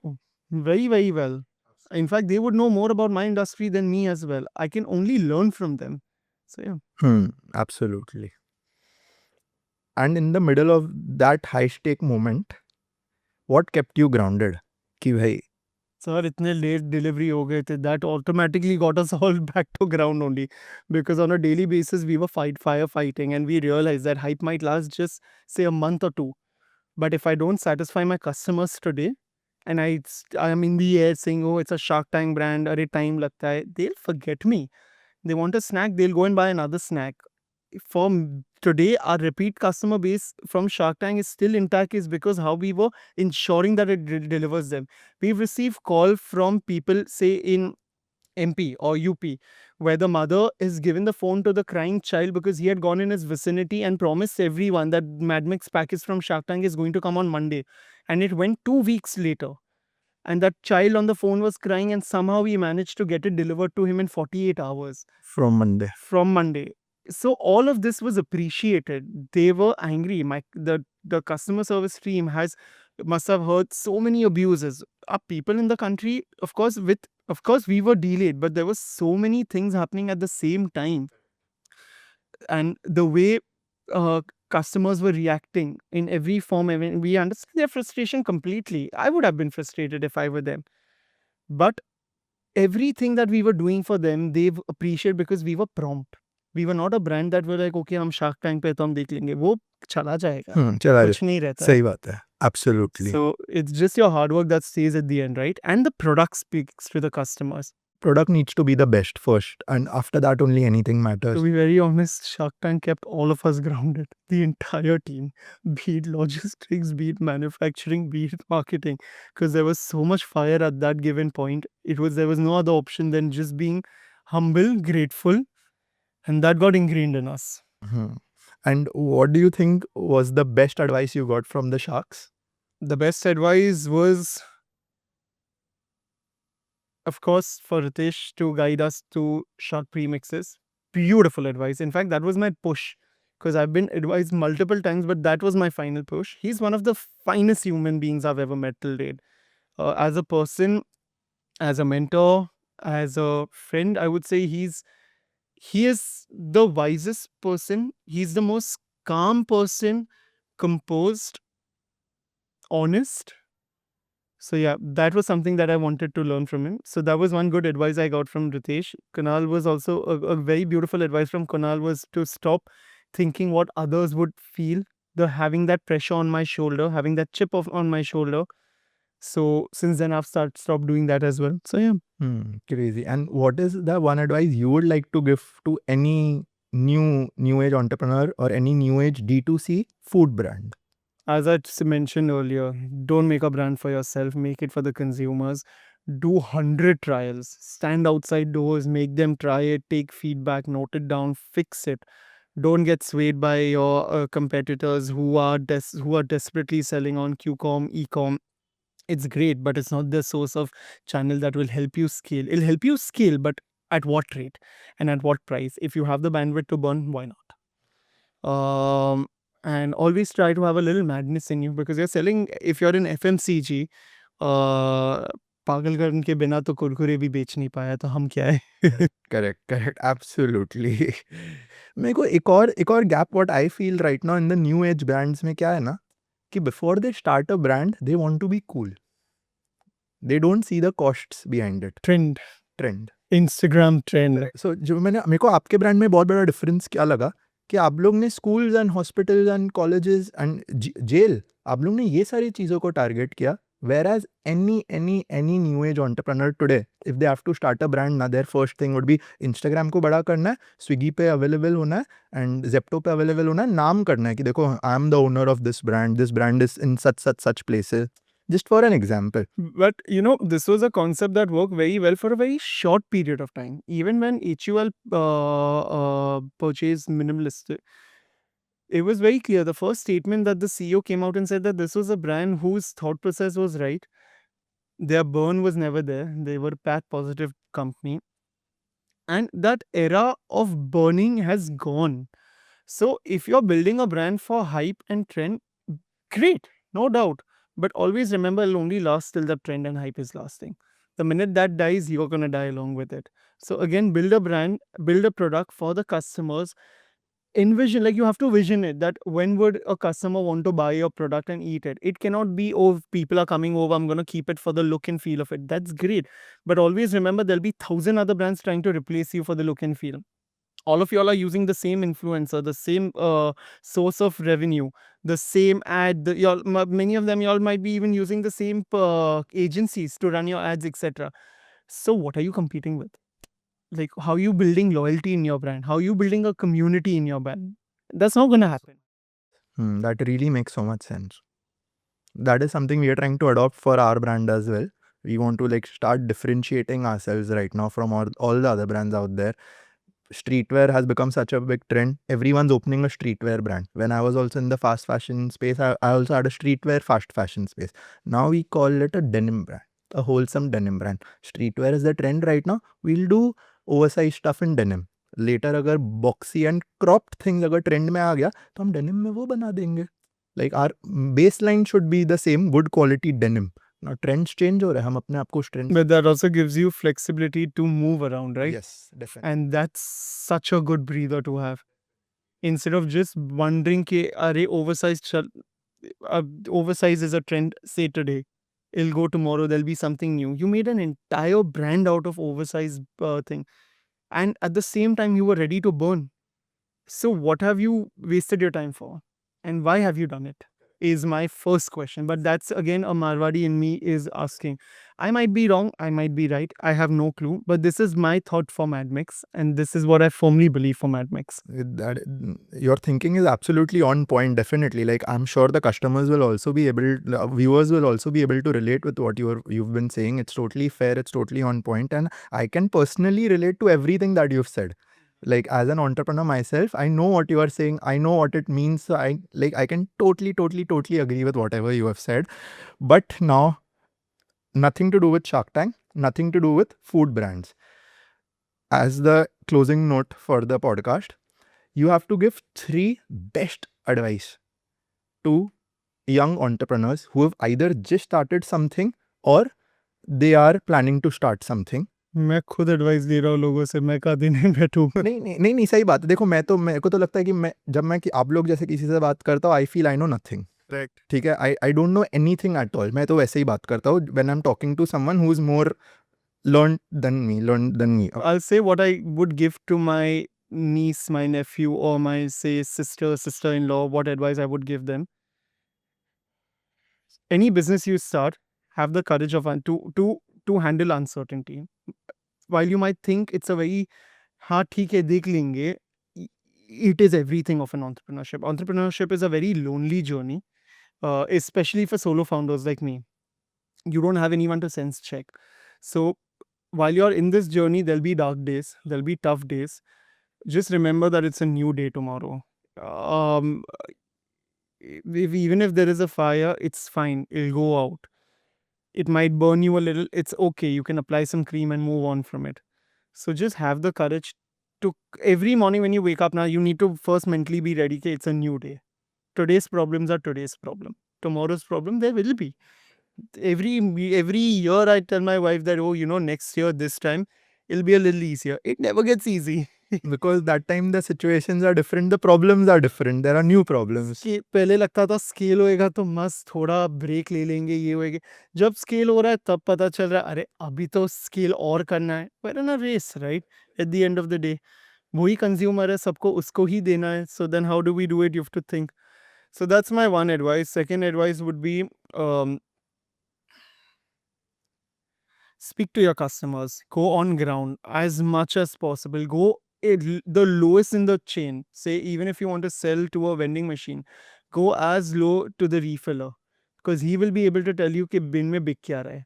very, very well. In fact, they would know more about my industry than me as well. I can only learn from them. So yeah. Absolutely. And in the middle of that high stake moment, what kept you grounded? कि भाई Sir, इतने late delivery हो गए थे, that automatically got us all back to ground only. Because on a daily basis, we were firefighting, and we realized that hype might last just, say, a month or two. But if I don't satisfy my customers today, and I'm in the air saying, oh, it's a Shark Tank brand, arre time lagta hai, they'll forget me. They want a snack, they'll go and buy another snack. Today, our repeat customer base from Shark Tank is still intact, is because how we were ensuring that it delivers them. We've received call from people, say in MP or UP, where the mother is given the phone to the crying child because he had gone in his vicinity and promised everyone that Madmix package from Shark Tank is going to come on Monday. And it went 2 weeks later. And that child on the phone was crying, and somehow we managed to get it delivered to him in 48 hours from Monday. from Monday. So all of this was appreciated. They were angry. The customer service team must have heard so many abuses. People in the country, of course we were delayed, but there was so many things happening at the same time. And the way customers were reacting in every form, I mean, we understand their frustration completely. I would have been frustrated if I were them. But everything that we were doing for them, they've appreciated because we were prompt. We were not a brand that were like, okay, हम Shark Tank पे तो हम देख लेंगे, वो चला जाएगा, चला कुछ नहीं रहता है. सही बात है. Absolutely. So it's just your hard work that stays at the end, right? And the product speaks to the customers. Product needs to be the best first, and after that only anything matters. To be very honest, Shark Tank kept all of us grounded, the entire team, be it logistics, be it manufacturing, be it marketing, because there was so much fire at that given point. There was no other option than just being humble, grateful, and that got ingrained in us. And what do you think was the best advice you got from the sharks? The best advice was, of course, for Ritesh to guide us to shark premixes. Beautiful advice. In fact, that was my push, because I've been advised multiple times, but that was my final push. He's one of the finest human beings I've ever met till date. As a person, as a mentor, as a friend, I would say he is the wisest person. He's the most calm person, composed, honest. So yeah, that was something that I wanted to learn from him. So that was one good advice I got from Ritesh. Kunal was also a very beautiful advice from Kunal was to stop thinking what others would feel. Having that pressure on my shoulder, having that chip on my shoulder. So since then I've stopped doing that as well. So yeah. Crazy. And what is the one advice you would like to give to any new age entrepreneur or any new age D2C food brand? As I mentioned earlier, don't make a brand for yourself, make it for the consumers. Do 100 trials, stand outside doors, make them try it, take feedback, note it down, fix it. Don't get swayed by your competitors who are desperately selling on QCom, Ecom. It's great, but it's not the source of channel that will help you scale. It'll help you scale, but at what rate and at what price? If you have the bandwidth to burn, why not? And always try to have a little madness in you, because you're selling, if you're in FMCG, पागलकरण के बिना तो कुरकुरे भी बेच नहीं पाया, तो हम क्या है? Correct, absolutely. मेरे को एक और gap what I feel right now in the new age brands में क्या है ना कि before they start a brand they want to be cool. They don't see the costs behind it. Trend. Instagram trend. So मेरे को आपके brand में बहुत बड़ा डिफरेंस क्या लगा कि आप लोग ने schools and hospitals and colleges and jail, आप लोग ने ये सारी चीज़ों को टारगेट किया. Whereas any new age entrepreneur today, if they have to start a brand, now their first thing would be Instagram को बड़ा करना है, Swiggy पे अवेलेबल होना है and Zepto पे अवेलेबल होना है, नाम करना है कि देखो I am the owner of this brand is in such places. Just for an example. But this was a concept that worked very well for a very short period of time. Even when HUL purchased Minimalist, It was very clear. The first statement that the CEO came out and said that this was a brand whose thought process was right. Their burn was never there. They were a PAT positive company. And that era of burning has gone. So if you're building a brand for hype and trend, great, no doubt. But always remember it'll only last till the trend and hype is lasting. The minute that dies, you're gonna die along with it. So again, build a brand, build a product for the customers. Envision, like you have to vision it, that when would a customer want to buy your product and eat it? It cannot be, oh, people are coming over, I'm gonna keep it for the look and feel of it. That's great. But always remember there'll be 1,000 other brands trying to replace you for the look and feel. All of y'all are using the same influencer, the same source of revenue, the same ad. Many of them y'all might be even using the same agencies to run your ads, etc. So what are you competing with? Like, how are you building loyalty in your brand? How are you building a community in your brand? That's not gonna happen. That really makes so much sense. That is something we are trying to adopt for our brand as well. We want to like start differentiating ourselves right now from all the other brands out there. Streetwear has become such a big trend. Everyone's opening a streetwear brand. When I was also in the fast fashion space, I also had a streetwear fast fashion space. Now we call it a denim brand, a wholesome denim brand. Streetwear is the trend right now. We'll do oversized stuff in denim. Later अगर boxy and cropped things अगर trend में आ गया तो हम denim में वो बना देंगे. Like our baseline should be the same good quality denim. Now trends change हो रहे हैं, हम अपने आप को उस trend. But that also gives you flexibility to move around, right? Yes, definitely. And that's such a good breather to have. Instead of just wondering कि अरे oversize is a trend, say today, it'll go tomorrow, there'll be something new. You made an entire brand out of oversized thing. And at the same time, you were ready to burn. So what have you wasted your time for? And why have you done it? Is my first question. But that's again a Marwadi in me is asking. I might be wrong, I might be right. I have no clue. But this is my thought for Madmix, and this is what I firmly believe for Madmix. That your thinking is absolutely on point. Definitely, like I'm sure the customers will also be able, viewers will also be able to relate with what you've been saying. It's totally fair. It's totally on point, and I can personally relate to everything that you've said. Like as an entrepreneur myself, I know what you are saying. I know what it means. So I can totally agree with whatever you have said. But now, nothing to do with Shark Tank. Nothing to do with food brands. As the closing note for the podcast, you have to give 3 best advice to young entrepreneurs who have either just started something or they are planning to start something. मैं खुद advice ले रहा हूँ लोगों से, मैं कहा दिन में बैठूँ. नहीं सही बात है. देखो मेरे को तो लगता है कि जब मैं आप लोग जैसे किसी से बात करता हूँ, I feel I know nothing. Correct. ठीक है. I don't know anything at all. मैं तो वैसे ही बात करता हूँ when I am talking to someone who is more learned than me. I'll say what I would give to my niece, my nephew, or my say sister-in-law, what advice I would give them. Any business you start, have the courage of to handle uncertainty. While you might think it's a very हाँ ठीक है देख लेंगे, it is everything of an entrepreneurship. Entrepreneurship is a very lonely journey, especially for solo founders like me. You don't have anyone to sense check. So while you're in this journey, there'll be dark days, there'll be tough days. Just remember that it's a new day tomorrow. Even if there is a fire, it's fine. It'll go out. It might burn you a little. It's okay. You can apply some cream and move on from it. So just have the courage to every morning when you wake up now, you need to first mentally be ready. Okay, it's a new day. Today's problems are today's problem. Tomorrow's problem there will be. Every year I tell my wife that, oh, next year this time it'll be a little easier. It never gets easy. Because that time the situations are different, the problems are different, there are new problems. कि पहले लगता था scale होएगा तो मस्त थोड़ा break ले लेंगे, ये होएगा. जब स्केल हो रहा है तब पता चल रहा है अरे अभी तो स्केल और करना है. We're in a race, right? At the end of the day, वही कंज्यूमर है, सबको उसको ही देना है. So then how do we do it? You have to think. So that's my one advice. Second advice would be speak to your customers. Go on ground as much as possible. Go the lowest in the chain. Say even if you want to sell to a vending machine, go as low to the refiller, because he will be able to tell you कि bin में बिक क्या रहा है.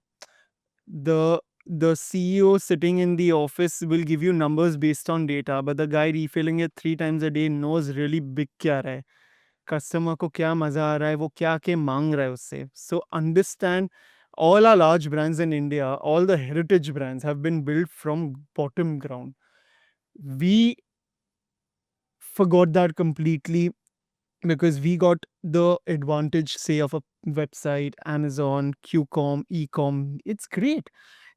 The CEO sitting in the office will give you numbers based on data, but the guy refilling it 3 times a day knows really बिक क्या रहा है. customer को क्या मजा आ रहा है, वो क्या के मांग रहा है उससे. So understand, all our large brands in India, all the heritage brands have been built from bottom ground. We forgot that completely because we got the advantage, say, of a website, Amazon, Qcom, Ecom. It's great.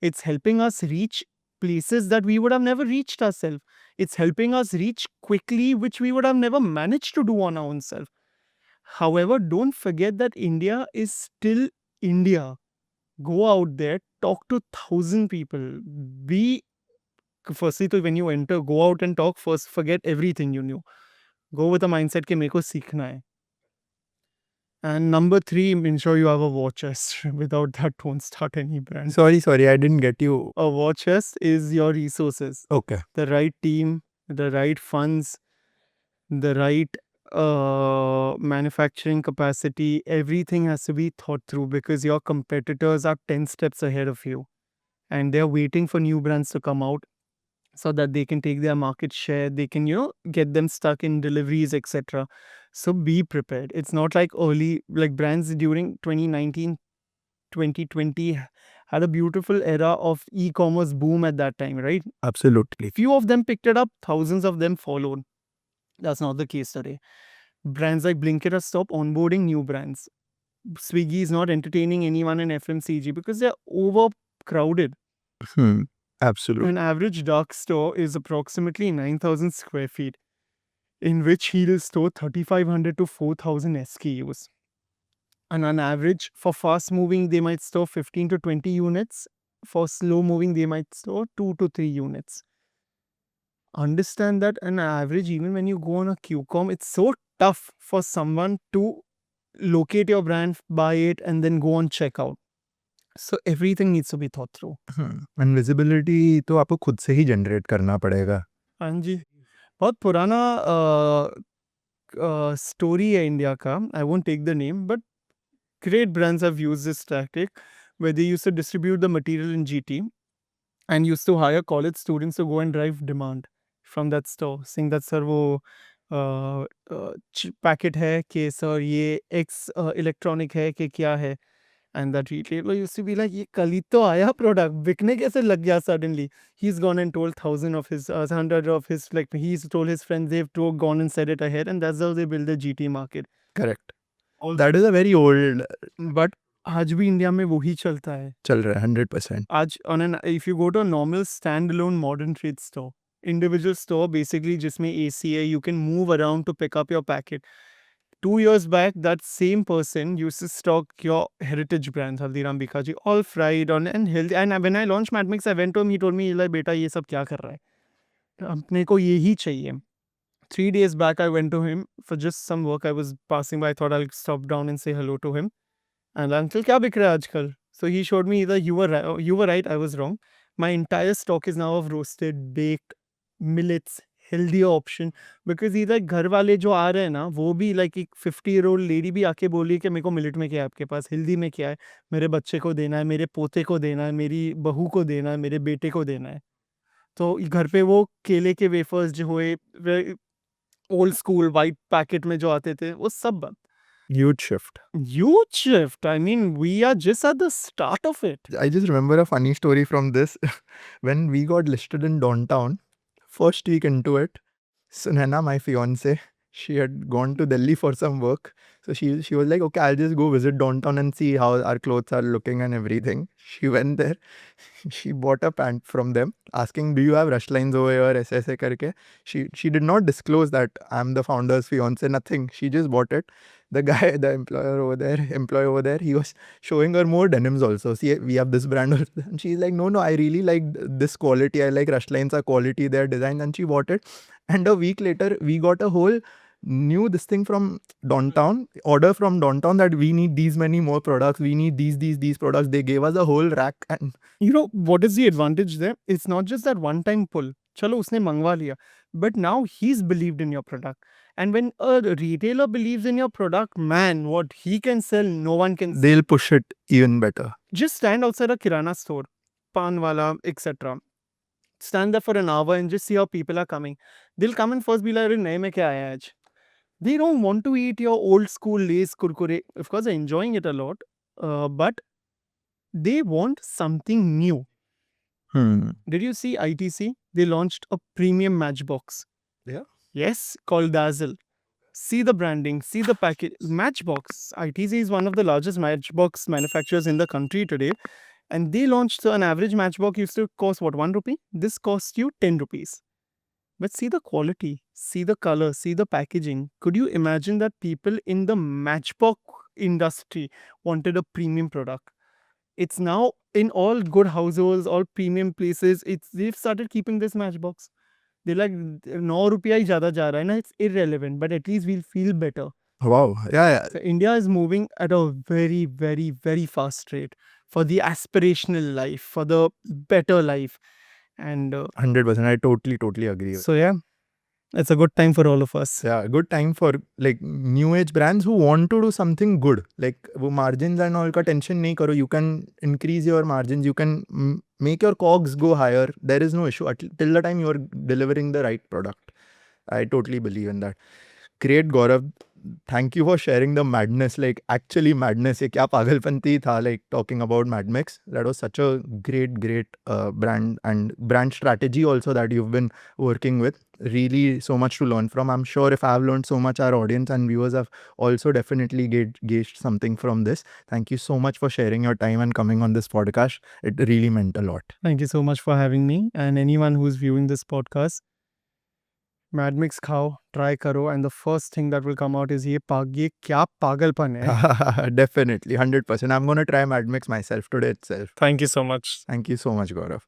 It's helping us reach places that we would have never reached ourselves. It's helping us reach quickly, which we would have never managed to do on our own self. However, don't forget that India is still India. Go out there, talk to 1,000 people. Be firstly, तो when you enter, go out and talk first. Forget everything you knew. Go with a mindset कि मेरे को सीखना है. And number 3, ensure you have a war chest. Without that, don't start any brand. Sorry, I didn't get you. A war chest is your resources. Okay. The right team, the right funds, the right manufacturing capacity, everything has to be thought through because your competitors are 10 steps ahead of you. And they're waiting for new brands to come out so that they can take their market share, they can, get them stuck in deliveries, etc. So be prepared. It's not like like brands during 2019, 2020 had a beautiful era of e-commerce boom at that time, right? Absolutely. Few of them picked it up, thousands of them followed. That's not the case today. Brands like Blinkit have stopped onboarding new brands. Swiggy is not entertaining anyone in FMCG because they're overcrowded. Absolutely. An average dark store is approximately 9,000 square feet, in which he'll store 3,500 to 4,000 SKUs. And on average, for fast moving, they might store 15 to 20 units. For slow moving, they might store 2 to 3 units. Understand that on average, even when you go on a QCOM, it's so tough for someone to locate your brand, buy it, and then go on checkout. So everything needs to be thought through. And visibility तो आपको खुद से ही generate करना पड़ेगा. हाँ जी, बहुत पुराना story है इंडिया का. I won't take the name, but great brands have used this tactic where they used to distribute the material in GT and used to hire college students to go and drive demand from that store, saying that sir वो packet है कि sir ये X electronic है कि क्या है. And that retailer used to be like, ये कल ही तो आया प्रोडक्ट, बिकने कैसे लग गया suddenly? He's gone and told 1,000 of his, 100 of his, like he's told his friends, they've gone and said it ahead, and that's how they build the GT market. Correct. That is a very old. But आज भी India में वही चलता है. चल रहा है 100%. आज if you go to a normal standalone modern trade store, individual store basically जिसमें AC है, you can move around to pick up your packet. 2 years back, that same person used to stock your heritage brands, Haldiram Bikaji, all fried on and healthy. And when I launched Madmix, I went to him, he told me, like, beta, ये सब क्या कर रहा है? अपने को यही चाहिए. 3 days back, I went to him for just some work. I was passing by, I thought I'll stop down and say hello to him. And uncle, क्या बिक रहा है आजकल? So he showed me either you were right, I was wrong. My entire stock is now of roasted, baked, millets, healthier option. Because either घर वाले जो आ रहे हैं ना, वो भी like एक 50-year-old lady भी आके बोली कि मेरे को मिलेट में क्या है आपके पास, हेल्दी में क्या है, मेरे बच्चे को देना है, मेरे पोते को देना है, मेरी बहू को देना है, मेरे बेटे को देना है. तो घर पे वो केले के वेफर्स जो हुए, ओल्ड स्कूल वाइट पैकेट में जो आते थे, वो सब बंद. Huge shift. Huge shift. I mean, we are just at the start of it. I just remember a funny story from this. When we got listed in downtown, first week into it, Sunana, my fiance, she had gone to Delhi for some work. So she was like, okay, I'll just go visit downtown and see how our clothes are looking and everything. She went there. She bought a pant from them, asking, do you have rush lines over here? ऐसे करके. She did not disclose that I'm the founder's fiance, nothing. She just bought it. The guy, the employee over there, he was showing her more denims also. See, we have this brand. And she's like, no, I really like this quality. I like rush lines are quality, their design. And she bought it. And a week later, we got a whole new this thing from downtown, order from downtown that we need these many more products. We need these products. They gave us a whole rack. And you know, what is the advantage there? It's not just that one-time pull. Chalo, usne mangwa liya. But now he's believed in your product. And when a retailer believes in your product, man, what he can sell, no one can sell. They'll push it even better. Just stand outside a kirana store, pan wala, etc. Stand there for an hour and just see how people are coming. They'll come and first be like, "Naye mein kya aaya hai aaj?" They don't want to eat your old school Lay's kurkure. Of course, they're enjoying it a lot, but they want something new. Did you see ITC? They launched a premium matchbox. Yeah. Yes, called Dazzle. See the branding, see the package. Matchbox. ITC is one of the largest matchbox manufacturers in the country today. And they launched an average matchbox used to cost what, 1 rupee? This costs you 10 rupees. But see the quality, see the color, see the packaging. Could you imagine that people in the matchbox industry wanted a premium product? It's now in all good households, all premium places. They've started keeping this matchbox. They're like, 9 rupiya hi zyada ja raha hai na, it's irrelevant, but at least we'll feel better. Wow. Yeah. So India is moving at a very, very, very fast rate for the aspirational life, for the better life. And 100%. I totally agree. so, yeah, it's a good time for all of us. Yeah, good time for like new age brands who want to do something good. Like वो margins and all का tension नहीं करो. You can increase your margins. You can make your cogs go higher. There is no issue till the time you are delivering the right product. I totally believe in that. Great, Gaurav. Thank you for sharing the madness. Like actually madness. ये क्या पागलपंती था. Like talking about Madmix. That was such a great brand and brand strategy also that you've been working with. Really so much to learn from. I'm sure if I've learned so much, our audience and viewers have also definitely gauged something from this. Thank you so much for sharing your time and coming on this podcast. It really meant a lot. Thank you so much for having me. And anyone who's viewing this podcast, Madmix khao, try karo, and the first thing that will come out is ye kya pagalpan hai. Definitely, 100%. I'm going to try Madmix myself today itself. Thank you so much. Thank you so much, Gaurav.